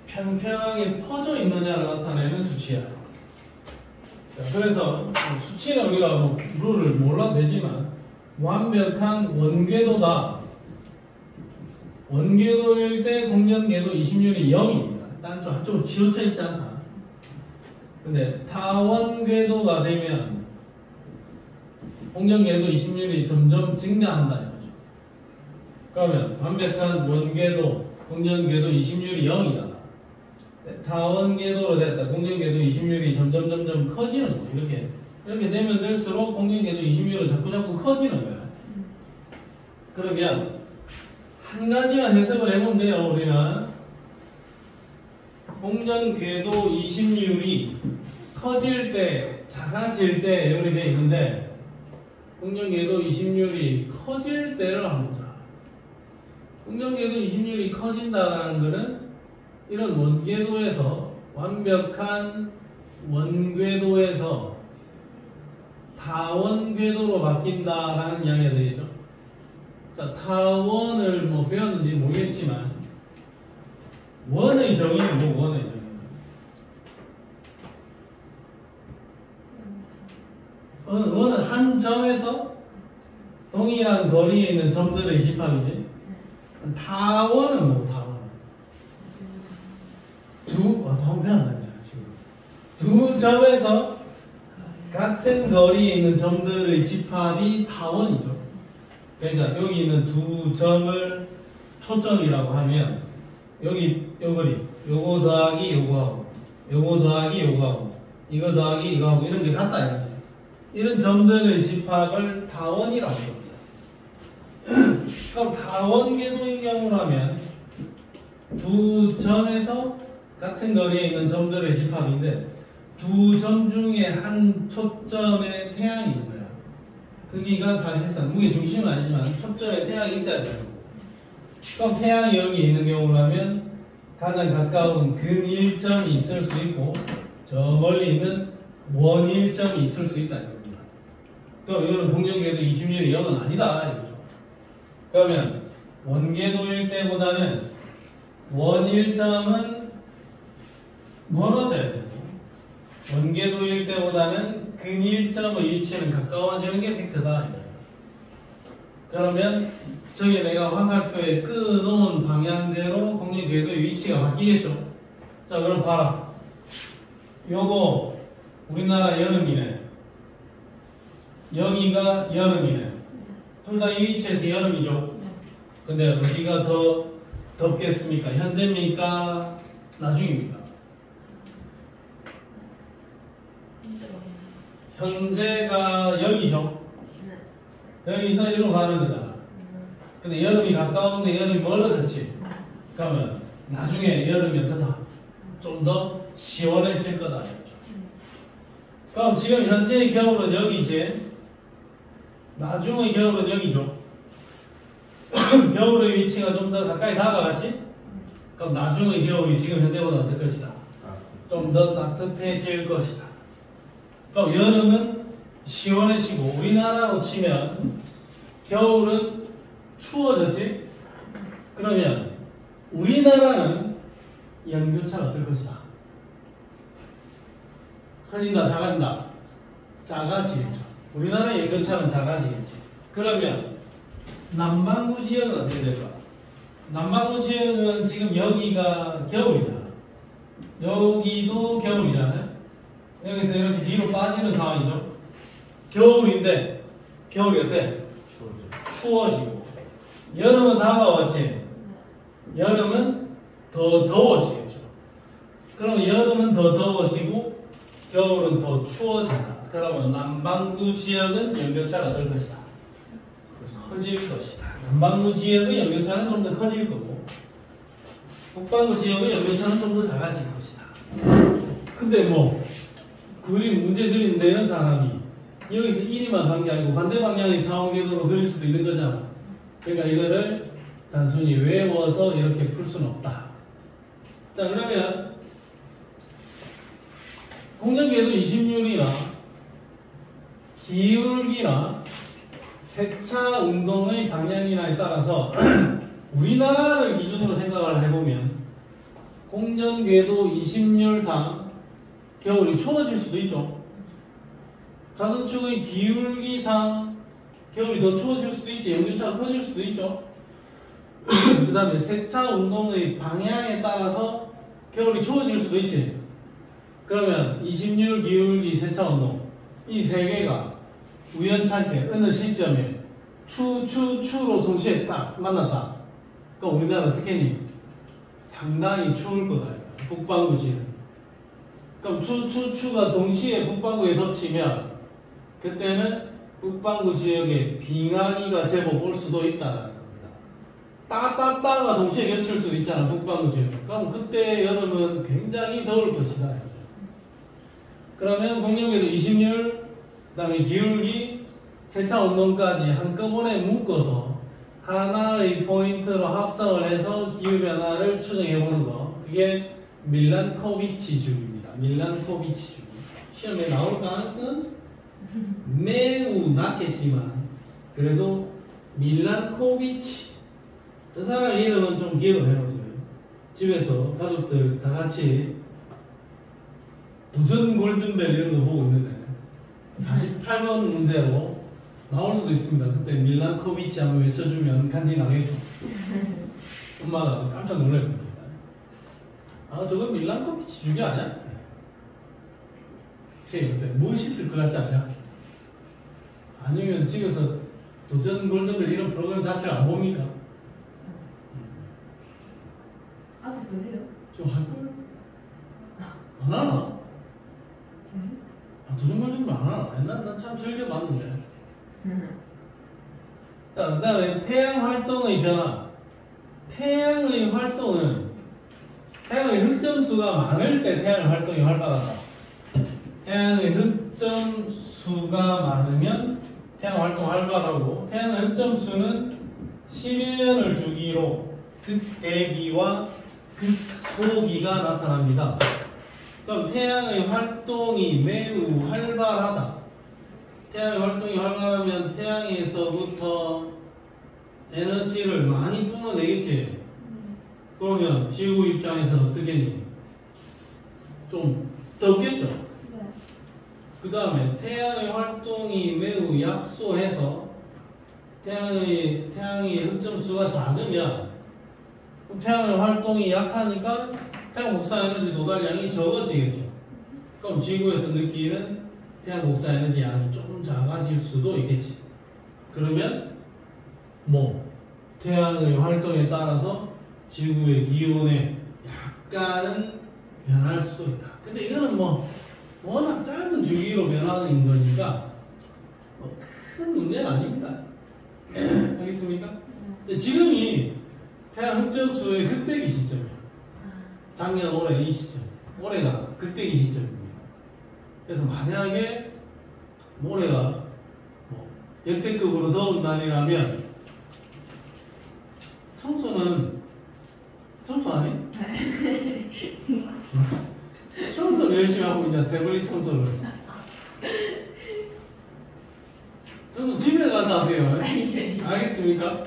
Speaker 1: 평평하게 퍼져 있느냐를 나타내는 수치야. 자, 그래서 수치는 우리가 뭐 룰을 몰라도 되지만 완벽한 원궤도다. 원궤도일 때 공전궤도 이심률이 0입니다. 딴 쪽 한쪽으로 치우쳐 있지 않다. 근데 타원궤도가 되면 공전궤도 이심률이 점점 증가한다 이거죠. 그러면 완벽한 원궤도 공전궤도 이심률이 0이다. 타원궤도로 됐다. 공전궤도 이심률이 점점 커지는 거죠. 이렇게 되면 될수록 공전궤도 이심률은 자꾸 커지는 거야. 그러면 한 가지만 해석을 해보면 돼요. 우리는 공전 궤도 이심률이 커질 때, 작아질 때 이렇게 되어 있는데 공전 궤도 이심률이 커질 때를 한번 보자. 공전 궤도 이심률이 커진다는 것은 이런 원궤도에서 완벽한 원궤도에서 타원궤도로 바뀐다라는 이야기가 되겠죠. 자, 타원을 뭐 배웠는지 모르겠지만 원의 정의는 뭐 원의 정의? 원은 한 점에서 동일한 거리에 있는 점들의 집합이지. 타원은 뭐 타원? 타원 배웠나 지금? 두 점에서 같은 거리에 있는 점들의 집합이 타원이죠. 그러니까 여기 있는 두 점을 초점이라고 하면 여기 요 거리, 요거 더하기 요거하고 요거 더하기 요거하고 이거 더하기 이거하고 이런 게 같다 이거지. 이런 점들의 집합을 타원이라고 합니다. 그럼 타원 궤도인 경우라면 두 점에서 같은 거리에 있는 점들의 집합인데 두 점 중에 한 초점에 태양이 있는 거야. 거기가 사실상 무게 중심은 아니지만 초점에 태양이 있어야 되는 거고. 그럼 태양이 여기 있는 경우라면 가장 가까운 근일점이 있을 수 있고 저 멀리 있는 원일점이 있을 수 있다 이겁니다. 그럼 이거는 공전궤도 20률이 0은 아니다 이거죠. 그러면 원궤도일 때보다는 원일점은 멀어져야 되고 원궤도일 때보다는 근일점의 위치는 가까워지는 게 팩트다. 그러면 저기 내가 화살표에 끄놓은 방향대로 공전궤도의 위치가 바뀌겠죠. 자, 그럼 봐라. 요거 우리나라 여름이네. 여기가 여름이네. 둘 다 이 위치에서 여름이죠. 근데 어디가 더 덥겠습니까? 현재입니까? 나중입니까? 현재가 여기죠. 여기서 이리로 가는 거잖아. 근데 여름이 가까운데 여름이 멀어졌지. 그러면 나중에 여름이 어떻다? 좀 더 시원해질 거다. 그럼 지금 현재의 겨울은 여기지. 나중의 겨울은 여기죠. 겨울의 위치가 좀 더 가까이 다가갔지? 그럼 나중의 겨울이 지금 현재보다 어떨 것이다? 좀 더 따뜻해질 것이다. 그럼 여름은 시원해지고 우리나라로 치면 겨울은 추워졌지? 그러면 우리나라는 연교차가 어떨 것이다? 커진다, 작아진다? 작아지겠죠. 우리나라의 연교차는 작아지겠지. 그러면 남반구 지역은 어떻게 될까? 남반구 지역은 지금 여기가 겨울이잖아. 여기도 겨울이잖아요. 여기서 이렇게 뒤로 빠지는 상황이죠. 겨울인데 겨울이 어때? 추워지고 여름은 다가왔지. 여름은 더 더워지겠죠. 그러면 여름은 더 더워지고 겨울은 더 추워진다. 그러면 남반구 지역은 연교차가 어떨 것이다? 커질 것이다. 남반구 지역의 연교차는 좀 더 커질 거고 북반구 지역의 연교차는 좀 더 작아질 것이다. 근데 뭐 문제 그림 내는 사람이 여기서 1위만 한 게 아니고 반대 방향의 타원궤도로 그릴 수도 있는 거잖아. 그러니까 이거를 단순히 외워서 이렇게 풀 수는 없다. 자, 그러면 공전궤도 20률이나 기울기나 세차 운동의 방향이나에 따라서 우리나라를 기준으로 생각을 해보면 공전궤도 20률상 겨울이 추워질 수도 있죠. 자전축의 기울기상 겨울이 더 추워질 수도 있지. 연교차가 커질 수도 있죠. 그 다음에 세차 운동의 방향에 따라서 겨울이 추워질 수도 있지. 그러면 20률, 기울기, 세차 운동 이 세 개가 우연찮게 어느 시점에 추로 동시에 딱 만났다. 그럼 우리나라 어떻게 했니? 상당히 추울 거다. 북반구 지역. 그럼 추가 동시에 북반구에 덮치면 그때는 북반구 지역에 빙하기가 제법 올 수도 있다는 겁니다. 따따따가 동시에 겹칠 수도 있잖아. 북반구 지역. 그럼 그때 여름은 굉장히 더울 것이다. 그러면 공룡에도 20률, 그 다음에 기울기, 세차 운동까지 한꺼번에 묶어서 하나의 포인트로 합성을 해서 기후변화를 추정해보는 거. 그게 밀란코비치 주기입니다. 밀란코비치 주기. 시험에 나올 가능성은 매우 낮겠지만 그래도 밀란코비치, 저 사람 이름은 좀 기억을 해놓으세요. 집에서 가족들 다 같이 도전 골든벨 이런 거 보고 있는데 48번 문제로 나올 수도 있습니다. 그때 밀란코비치 한번 외쳐주면 간지 나겠죠. 엄마가 깜짝 놀랄 겁니다. 아, 저건 밀란코비치 주기 아니야? 그때 무엇이 있을 것 같지 않냐? 아니면 집에서 도전 골든벨 이런 프로그램 자체를 안 봅니까?
Speaker 2: 아직도 해요?
Speaker 1: 좀 할걸? 안 하나? 아, 도전 골든벨 안 하나? 난 참 즐겨봤는데. 자, 그 다음에 태양 활동의 변화. 태양의 활동은 태양의 흑점수가 많을 때 태양의 활동이 활발하다. 태양의 흑점수가 많으면 태양 활동 활발하고, 태양의 흑점수는 11년을 주기로 극대기와 극소기가 나타납니다. 그럼 태양의 활동이 매우 활발하다. 태양의 활동이 활발하면 태양에서부터 에너지를 많이 뿜어내겠지. 그러면 지구 입장에서는 어떻겠니? 좀 덥겠죠?
Speaker 2: 네.
Speaker 1: 그 다음에 태양의 활동이 매우 약소해서 태양의 흑점수가 작으면, 그럼 태양의 활동이 약하니까 태양 복사 에너지 노달량이 적어지겠죠. 그럼 지구에서 느끼는 태양 복사 에너지 양이 조금 작아질 수도 있겠지. 그러면 태양의 활동에 따라서 지구의 기온에 약간은 변할 수도 있다. 근데 이거는 워낙 짧은 주기로 변하는 거니까 큰 문제는 아닙니다. 알겠습니까? 근데 지금이 태양 흑점수의 극대기 시점이에요. 작년, 올해 이 시점. 올해가 극대기 시점입니다. 그래서 만약에 올해가 역대급으로 더운 날이라면 청소 안 해? 청소를 열심히 하고 이제 태블릿 청소를. 청소 집에 가서 하세요. 알겠습니까?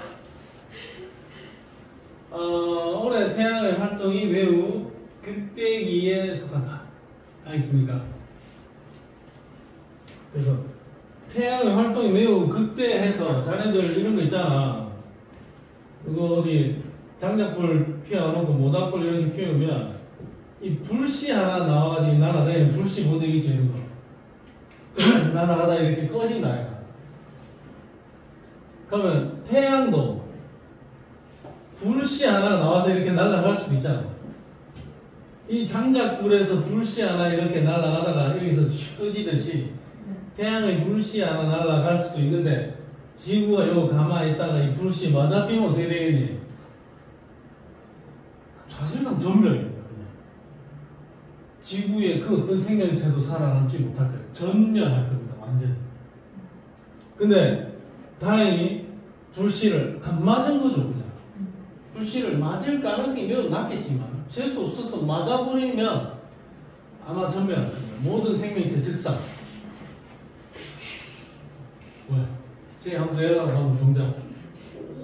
Speaker 1: 올해 태양의 활동이 매우 극대기에 속한다. 알겠습니까? 그래서 태양의 활동이 매우 극대해서 자네들 이런 거 있잖아. 그거 어디 장작불 피워놓고 모닥불 이렇게 피우면 이 불씨 하나 나와가지고 날아다니는 불씨 못 되겠죠, 이런 거. 날아가다 이렇게 꺼진다, 얘가. 그러면 태양도 불씨 하나 나와서 이렇게 날아갈 수도 있잖아. 이 장작불에서 불씨 하나 이렇게 날아가다가 여기서 꺼지듯이 태양의 불씨 하나 날아갈 수도 있는데, 지구가 요 가만히 있다가 이 불씨 맞아비면 어떻게 되겠니? 사실상 전멸입니다. 그냥 지구의 그 어떤 생명체도 살아남지 못할 거예요. 전멸할 겁니다. 완전히. 근데 다행히 불씨를 안 맞은 거죠. 그냥 불씨를 맞을 가능성이 매우 낮겠지만 재수 없어서 맞아버리면 아마 전멸할 겁니다. 모든 생명체 즉사. 왜? 제가 한번 내려가서 한번 동작.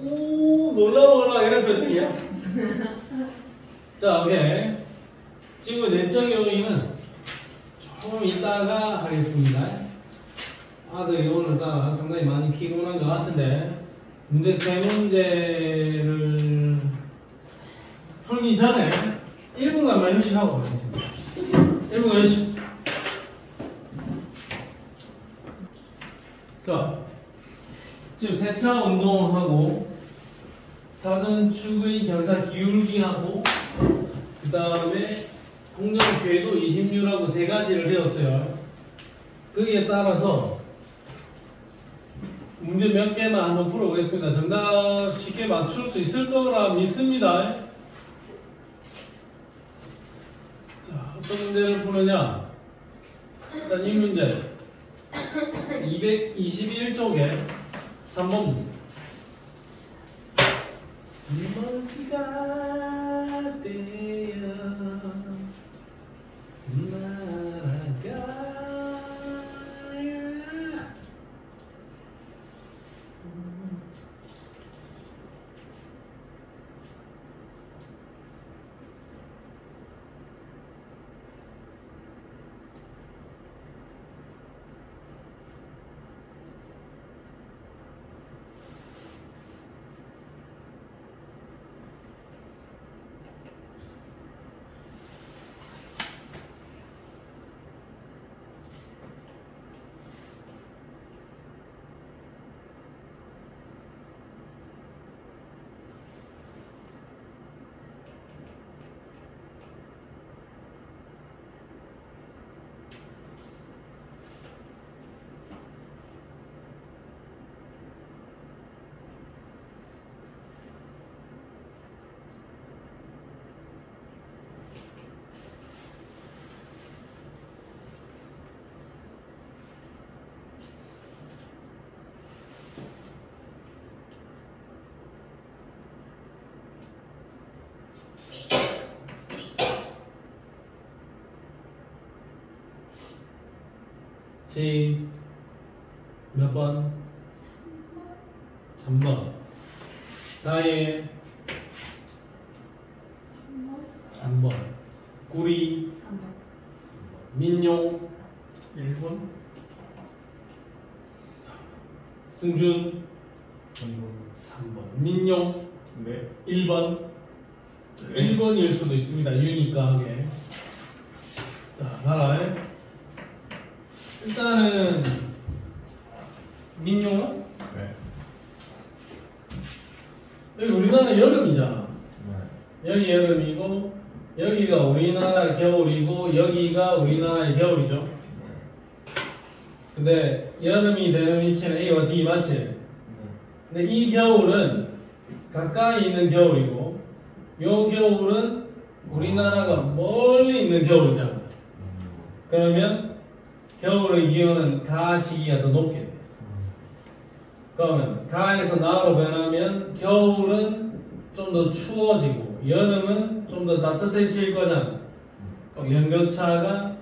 Speaker 1: 오, 놀라워라 이런 표정이야. 자, 오케이. 지구 내적 요인은 조금 이따가 하겠습니다. 아들이 오늘따라 상당히 많이 피곤한 것 같은데, 문제 세 문제를 풀기 전에 1분간만 휴식하고 가겠습니다. 1분간 휴식. 자, 지금 세차 운동하고 작은 축의 결사 기울기하고 그 다음에 공정 궤도 20유라고 세 가지를 배웠어요. 거기에 따라서 문제 몇 개만 한번 풀어보겠습니다. 정답 쉽게 맞출 수 있을 거라 믿습니다. 자, 어떤 문제를 푸느냐? 일단 이 문제 221쪽에 3번 문제. 먼지가 되어 날아가야 제 몇 번? 3번. 다에 3번. 구리
Speaker 2: 3번.
Speaker 1: 민용
Speaker 3: 1번.
Speaker 1: 승준
Speaker 3: 3번.
Speaker 1: 3번. 민용
Speaker 3: 네.
Speaker 1: 1번.
Speaker 3: 네.
Speaker 1: 1번일 수도 있습니다. 유니크하게. 자, 봐라. 일단은 민용은
Speaker 3: 네.
Speaker 1: 여기 우리나라 여름이잖아.
Speaker 3: 네.
Speaker 1: 여기 여름이고 여기가 우리나라 겨울이고 여기가 우리나라의 겨울이죠. 근데 여름이 되는 위치는 A와 D 맞지?
Speaker 3: 네.
Speaker 1: 근데 이 겨울은 가까이 있는 겨울이고 요 겨울은 우리나라가 멀리 있는 겨울이잖아. 그러면 겨울의 기온은 가 시기가 더 높게 돼. 그러면 가에서 나로 변하면 겨울은 좀 더 추워지고 여름은 좀 더 따뜻해질 거잖아. 그럼 연교차가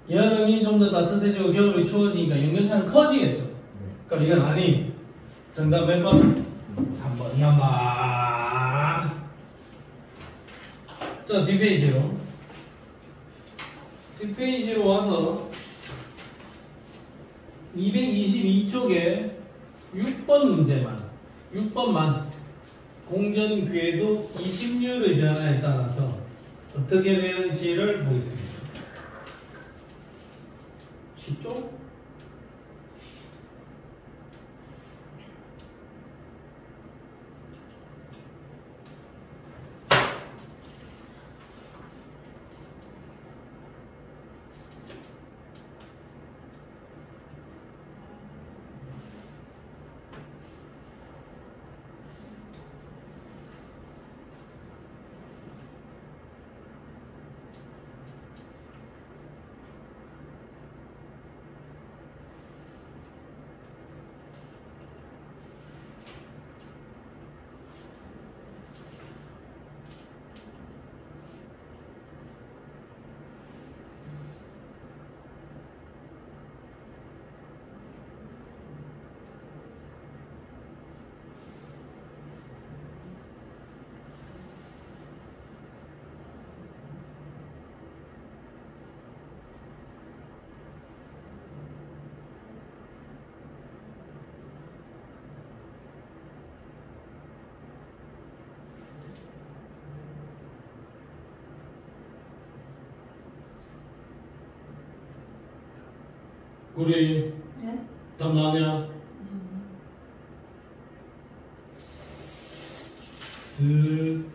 Speaker 1: 여름이 좀 더 따뜻해지고 겨울이 추워지니까 연교차는 커지겠죠. 그럼 이건 아니. 정답 몇 번? 3번. 야마. 자, 뒷페이지로. 뒷페이지로 와서 222쪽에 6번 문제만 6번만 공전 궤도 이식률의 변화에 따라서 어떻게 되는지를 보겠습니다. 쉽죠? 우리
Speaker 2: 네?
Speaker 1: 답 나냐? 슥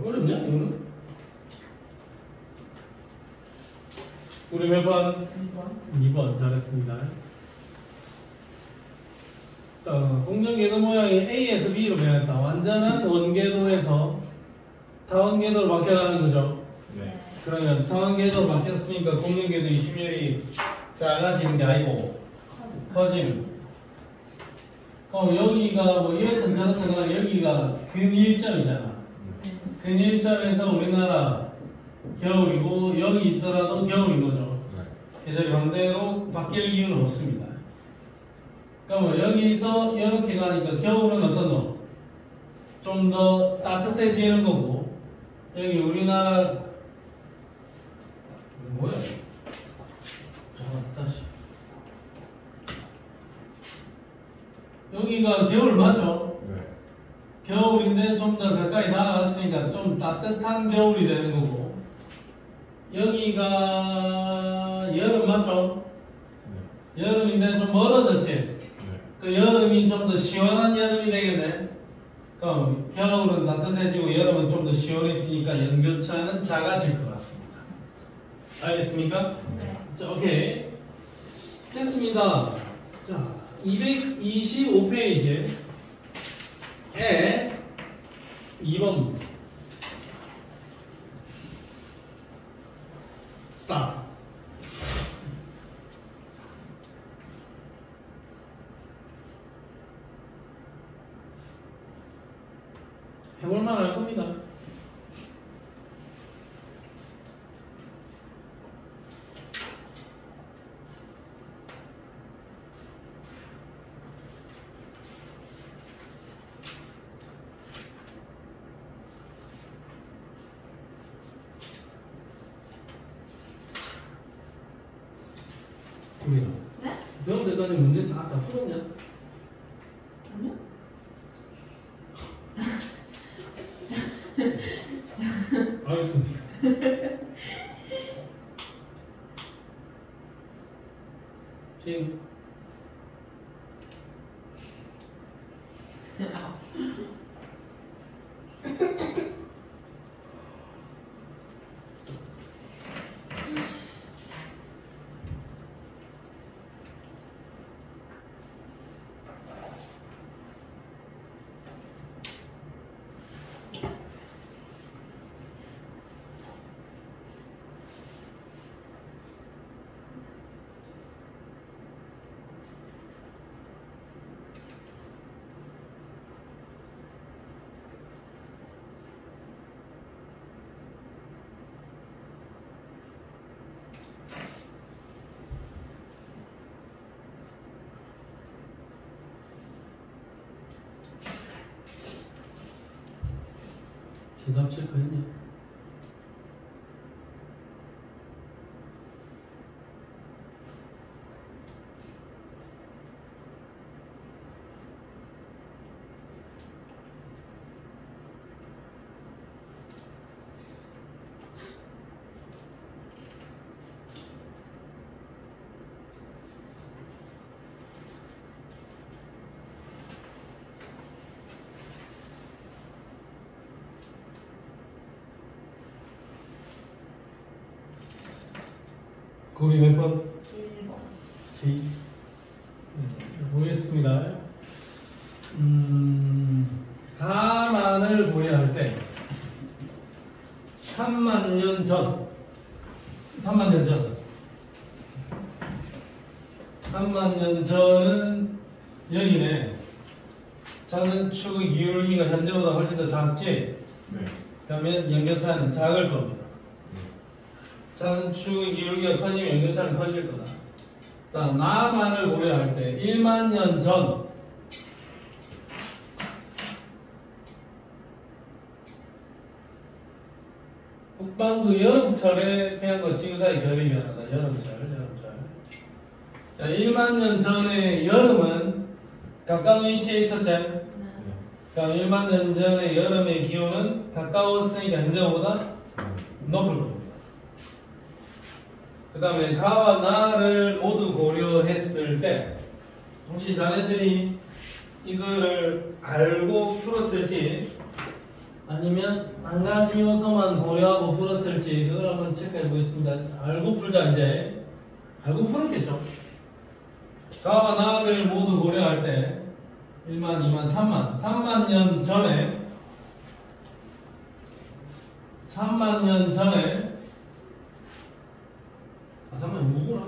Speaker 1: 어렵냐 이거는? 우리 몇 번?
Speaker 2: 2번.
Speaker 1: 2번 잘했습니다. 공정궤도 모양이 A에서 B로 변했다. 완전한 원궤도에서 다원궤도로 바뀌어가는 거죠.
Speaker 3: 네.
Speaker 1: 그러면 다원궤도로 바뀌었으니까 공정궤도의 심열이 작아지는 게 아니고 커지는. 그럼 여기가 뭐 이렇든 저렇든 간에 여기가 근일점이잖아. 근일점에서 우리나라 겨울이고 여기 있더라도 겨울인 거죠. 계절이 반대로 바뀔 이유는 없습니다. 그러면 여기서 이렇게 가니까 겨울은 어떤 거? 좀 더 따뜻해지는 거고 여기 우리나라 뭐야? 잠깐 다시 여기가 겨울 맞죠?
Speaker 3: 네.
Speaker 1: 겨울인데 좀 더 가까이 다가갔으니까 좀 따뜻한 겨울이 되는 거고 여기가 여름 맞죠?
Speaker 3: 네.
Speaker 1: 여름인데 좀 멀어졌지?
Speaker 3: 네.
Speaker 1: 그 여름이 좀 더 시원한 여름이 되겠네? 그럼 겨울은 따뜻해지고 여름은 좀 더 시원해지니까 연교차는 작아질 것 같습니다. 알겠습니까?
Speaker 2: 네.
Speaker 1: 자, 오케이. 됐습니다. 자, 225페이지에 2번 스타트. 해볼만 할 겁니다. 우리가
Speaker 2: 네?
Speaker 1: 배운 데까지 문제에서 아까 풀었냐?
Speaker 2: 아니요?
Speaker 1: 알겠습니다. 진 대답 체크했냐? 우리 몇 번?
Speaker 2: 1번.
Speaker 1: G. 보겠습니다. 가만을 고려할 때 3만 년 전, 3만 년 전, 3만 년 전은 여기네. 자는 축의 기울기가 현재보다 훨씬 더 작지?
Speaker 3: 네.
Speaker 1: 그러면 연결차는 작을 겁니다. 자는 축의 기울기가 커지면 연결차는 커질 거다. 자, 나만을 고려할 때 1만 년 전 북반구 여름철에 태양과 지구 사이 결이 변하다. 여름철. 자, 1만 년 전에 여름은 가까운 위치에 있었지?
Speaker 2: 네.
Speaker 1: 그럼 1만 년 전에 여름의 기온은 가까웠으니까 현재보다 높을 겁니다. 그 다음에 가와 나를 모두 고려했을 때 혹시 자네들이 이거를 알고 풀었을지 아니면 한 가지 요소만 고려하고 풀었을지 그걸 한번 체크해 보겠습니다. 알고 풀자 이제. 알고 풀었겠죠. 가와 나를 모두 고려할 때 1만, 2만, 3만 3만 년 전에 3만 년 전에 3만 년 누구나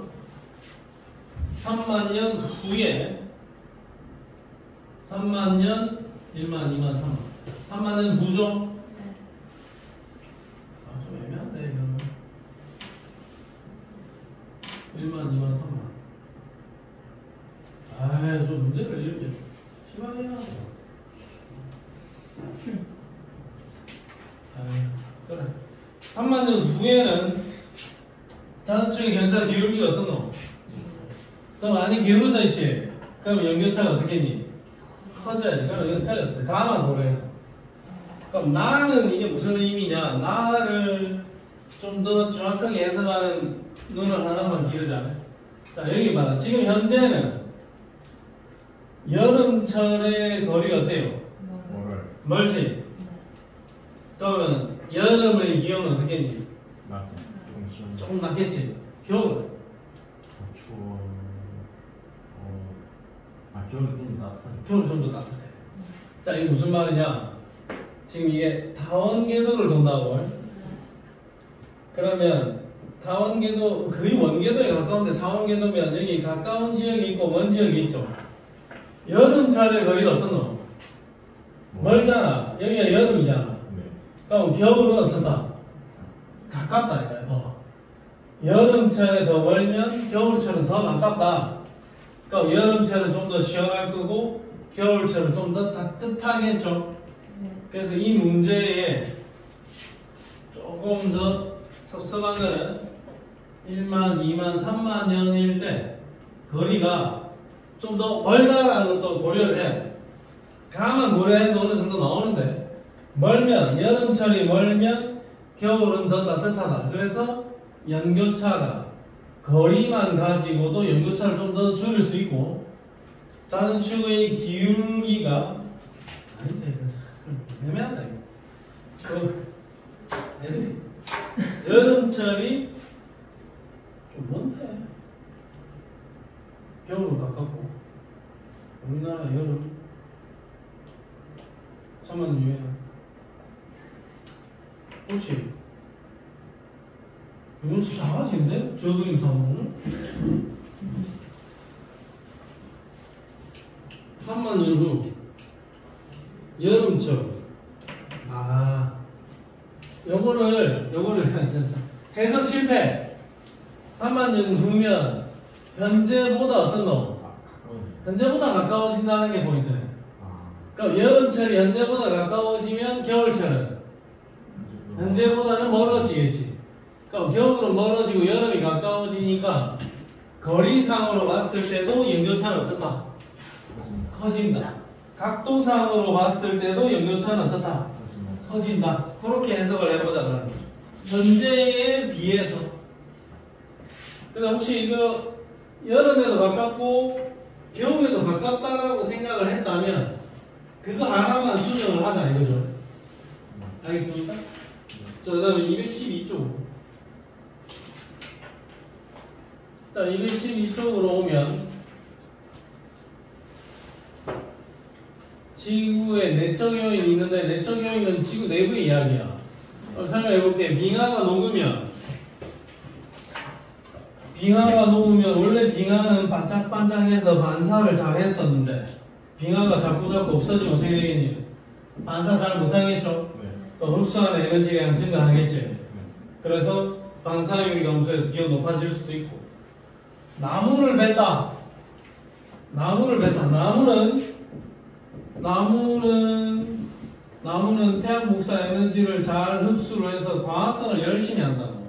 Speaker 1: 3만 년 후에 3만 년 1만, 2만, 3만 3만 년 후죠? 좀 애매한데 이거는 1만, 2만, 3만 좀 문제를 이렇게 심하게요. 그래. 3만 년 후에는 자전축의 견사 기울기가 어떻노? 더 많이 기울어져 있지? 그럼 연교차가 어떻겠니? 커져야지. 그럼 이건 틀렸어요. 가만 고려해서. 그럼 나는 이게 무슨 의미냐? 나를 좀 더 정확하게 해석하는 눈을 하나만 기르자. 자, 여기 봐라. 지금 현재는 여름철의 거리가 어때요? 멀지? 그러면 여름의 기온은 어떻겠니?
Speaker 3: 맞지.
Speaker 1: 조금 낮겠지? 겨울?
Speaker 3: 추워. 겨울은 좀 따뜻하네.
Speaker 1: 겨울 좀 더 따뜻해. 자, 이게 무슨 말이냐? 지금 이게 다원궤도를 돈다고. 그러면 다원궤도 거의 원궤도에 가까운데 다원궤도면 여기 가까운 지역이 있고 먼 지역이 있죠. 여름철의 거리가 어떻노? 멀잖아. 여기가 여름이잖아.
Speaker 3: 네.
Speaker 1: 그럼 겨울은 어떻다? 가깝다 이거야. 더. 여름철에 더 멀면 겨울철은 더 가깝다. 그럼 여름철은 좀 더 시원할 거고 겨울철은 좀 더 따뜻하겠죠. 그래서 이 문제에 조금 더 섭섭한 거는 1만, 2만, 3만 년일 때 거리가 좀 더 멀다라는 것도 고려를 해야 돼. 가만 고려해도 어느 정도 나오는데 멀면 여름철이 멀면 겨울은 더 따뜻하다. 그래서 연교차가 거리만 가지고도 연교차를 좀 더 줄일 수 있고 자전축의 기울기가 아닌데 애매하다 이거. 여름철이 좀 먼데 겨울은 가깝고 우리나라 여름 3만 년 유행 그렇지. 이건 진짜 작아진데? 저 그림 사보면 3만 년 후 여름철 요거를 해석 실패. 3만 년 후면 현재보다 어떤 놈? 현재보다 가까워진다는 게 포인트네. 그럼 여름철이 현재보다 가까워지면 겨울철은 현재보다는 멀어지겠지. 그럼 겨울은 멀어지고 여름이 가까워지니까 거리상으로 봤을 때도 연교차는 어떻다? 커진다. 각도상으로 봤을 때도 연교차는 어떻다? 커진다. 그렇게 해석을 해보자 그러는 거죠. 현재에 비해서. 근데 혹시 이거 여름에도 가깝고 겨울에도 가깝다라고 생각을 했다면 그거 하나만 수정을 하자 이거죠. 알겠습니까? 자, 그 다음에 212쪽. 자, 212쪽으로 오면 지구에 내적 요인이 있는데 내적 요인은 지구 내부의 이야기야. 설명해볼게. 빙하가 녹으면 원래 빙하는 반짝반짝해서 반사를 잘 했었는데 빙하가 자꾸 없어지면 어떻게 되겠니? 반사 잘 못하겠죠? 또 흡수하는 에너지가 증가하겠지. 그래서 반사율이 감소해서 기온 높아질 수도 있고. 나무를 뱉다. 나무는 태양 복사 에너지를 잘 흡수를 해서 광합성을 열심히 한다고.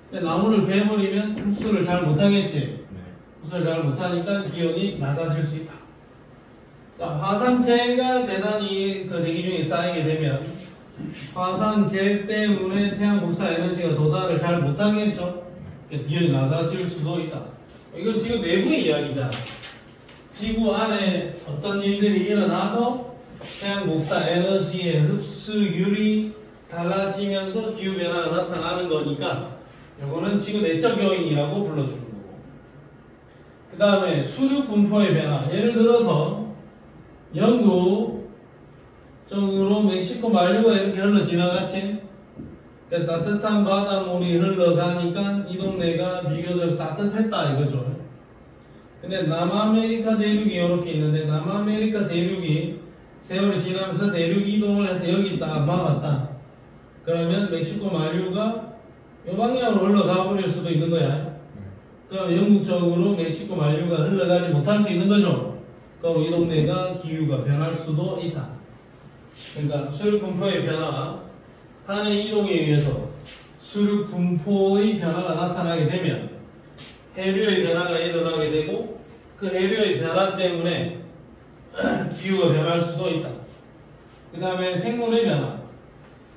Speaker 1: 근데 나무를 베버리면 흡수를 잘 못하겠지. 흡수를 잘 못하니까 기온이 낮아질 수 있다. 화산재가 대단히 그 대기 중에 쌓이게 되면 화산재 때문에 태양 복사 에너지가 도달을 잘 못하겠죠. 그래서 기온이 낮아질 수도 있다. 이건 지금 내부의 이야기잖아. 지구 안에 어떤 일들이 일어나서 태양 복사 에너지의 흡수율이 달라지면서 기후 변화가 나타나는 거니까 이거는 지구 내적 요인이라고 불러주는 거고. 그 다음에 수류 분포의 변화. 예를 들어서 영국 쪽으로 멕시코 만류가 이렇게 흘러 지나갔지. 따뜻한 바닷물이 흘러가니까 이 동네가 비교적 따뜻했다 이거죠. 근데 남아메리카 대륙이 이렇게 있는데 남아메리카 대륙이 세월이 지나면서 대륙 이동을 해서 여기 딱 막았다. 그러면 멕시코 만류가 이 방향으로 흘러가 버릴 수도 있는 거야. 그럼 영국 쪽으로 멕시코 만류가 흘러가지 못할 수 있는 거죠. 그럼 이 동네가 기후가 변할 수도 있다. 그러니까 수류 분포의 변화, 하늘 이동에 의해서 수류 분포의 변화가 나타나게 되면 해류의 변화가 일어나게 되고 그 해류의 변화 때문에 기후가 변할 수도 있다. 그 다음에 생물의 변화.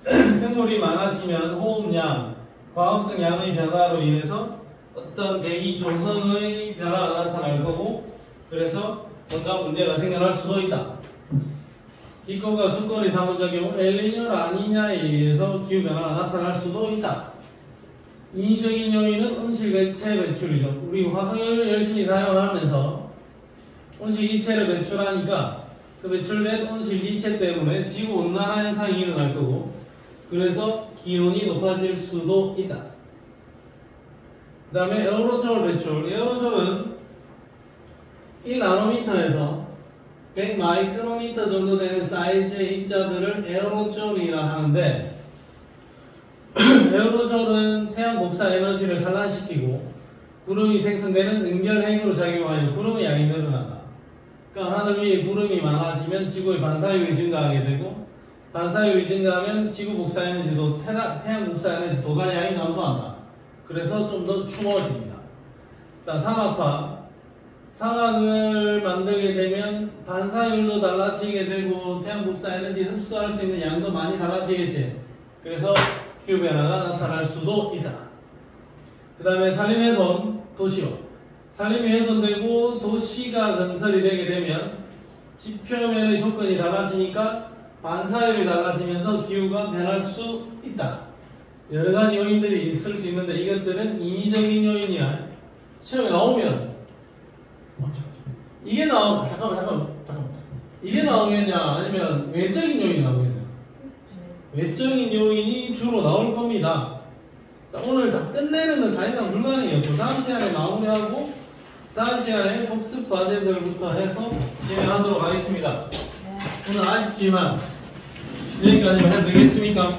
Speaker 1: 생물이 많아지면 호흡량, 과합성 양의 변화로 인해서 어떤 대기 조성의 변화가 나타날 거고 그래서 건강 문제가 생겨날 수도 있다. 기권과 수권의 상호작용, 엘니뇨 라니냐에 의해서 기후변화가 나타날 수도 있다. 인위적인 요인은 온실기체 배출이죠. 우리 화석연료 열심히 사용하면서 온실기체를 배출하니까 그 배출된 온실기체 때문에 지구온난화 현상이 일어날 거고 그래서 기온이 높아질 수도 있다. 그 다음에 에어로졸 배출. 에어로졸은 1나노미터에서 100 마이크로미터 정도 되는 사이즈의 입자들을 에어로졸이라 하는데 에어로졸은 태양 복사 에너지를 산란시키고 구름이 생성되는 은결핵으로 작용하여 구름의 양이 늘어난다. 그러니까 하늘 위에 구름이 많아지면 지구의 반사율이 증가하게 되고 반사율이 증가하면 지구 복사 에너지도 태양 복사 에너지 도달량이 감소한다. 그래서 좀 더 추워집니다. 자, 사막화. 사막을 만들게 되면 반사율도 달라지게 되고 태양 복사 에너지 흡수할 수 있는 양도 많이 달라지겠지. 그래서 기후변화가 나타날 수도 있다. 그 다음에 산림훼손, 도시화. 산림이 훼손되고 도시가 건설이 되게 되면 지표면의 조건이 달라지니까 반사율이 달라지면서 기후가 변할 수 있다. 여러 가지 요인들이 있을 수 있는데 이것들은 인위적인 요인이야. 시험에 나오면 이게 나오면 잠깐만 이게 나오겠냐 아니면 외적인 요인이 나오겠냐. 외적인 요인이 주로 나올 겁니다. 자, 오늘 다 끝내는 건 사실상 불가능이었고 다음 시간에 마무리하고 다음 시간에 복습 과제들부터 해서 진행하도록 하겠습니다. 오늘 아쉽지만 여기까지만 해도 되겠습니까?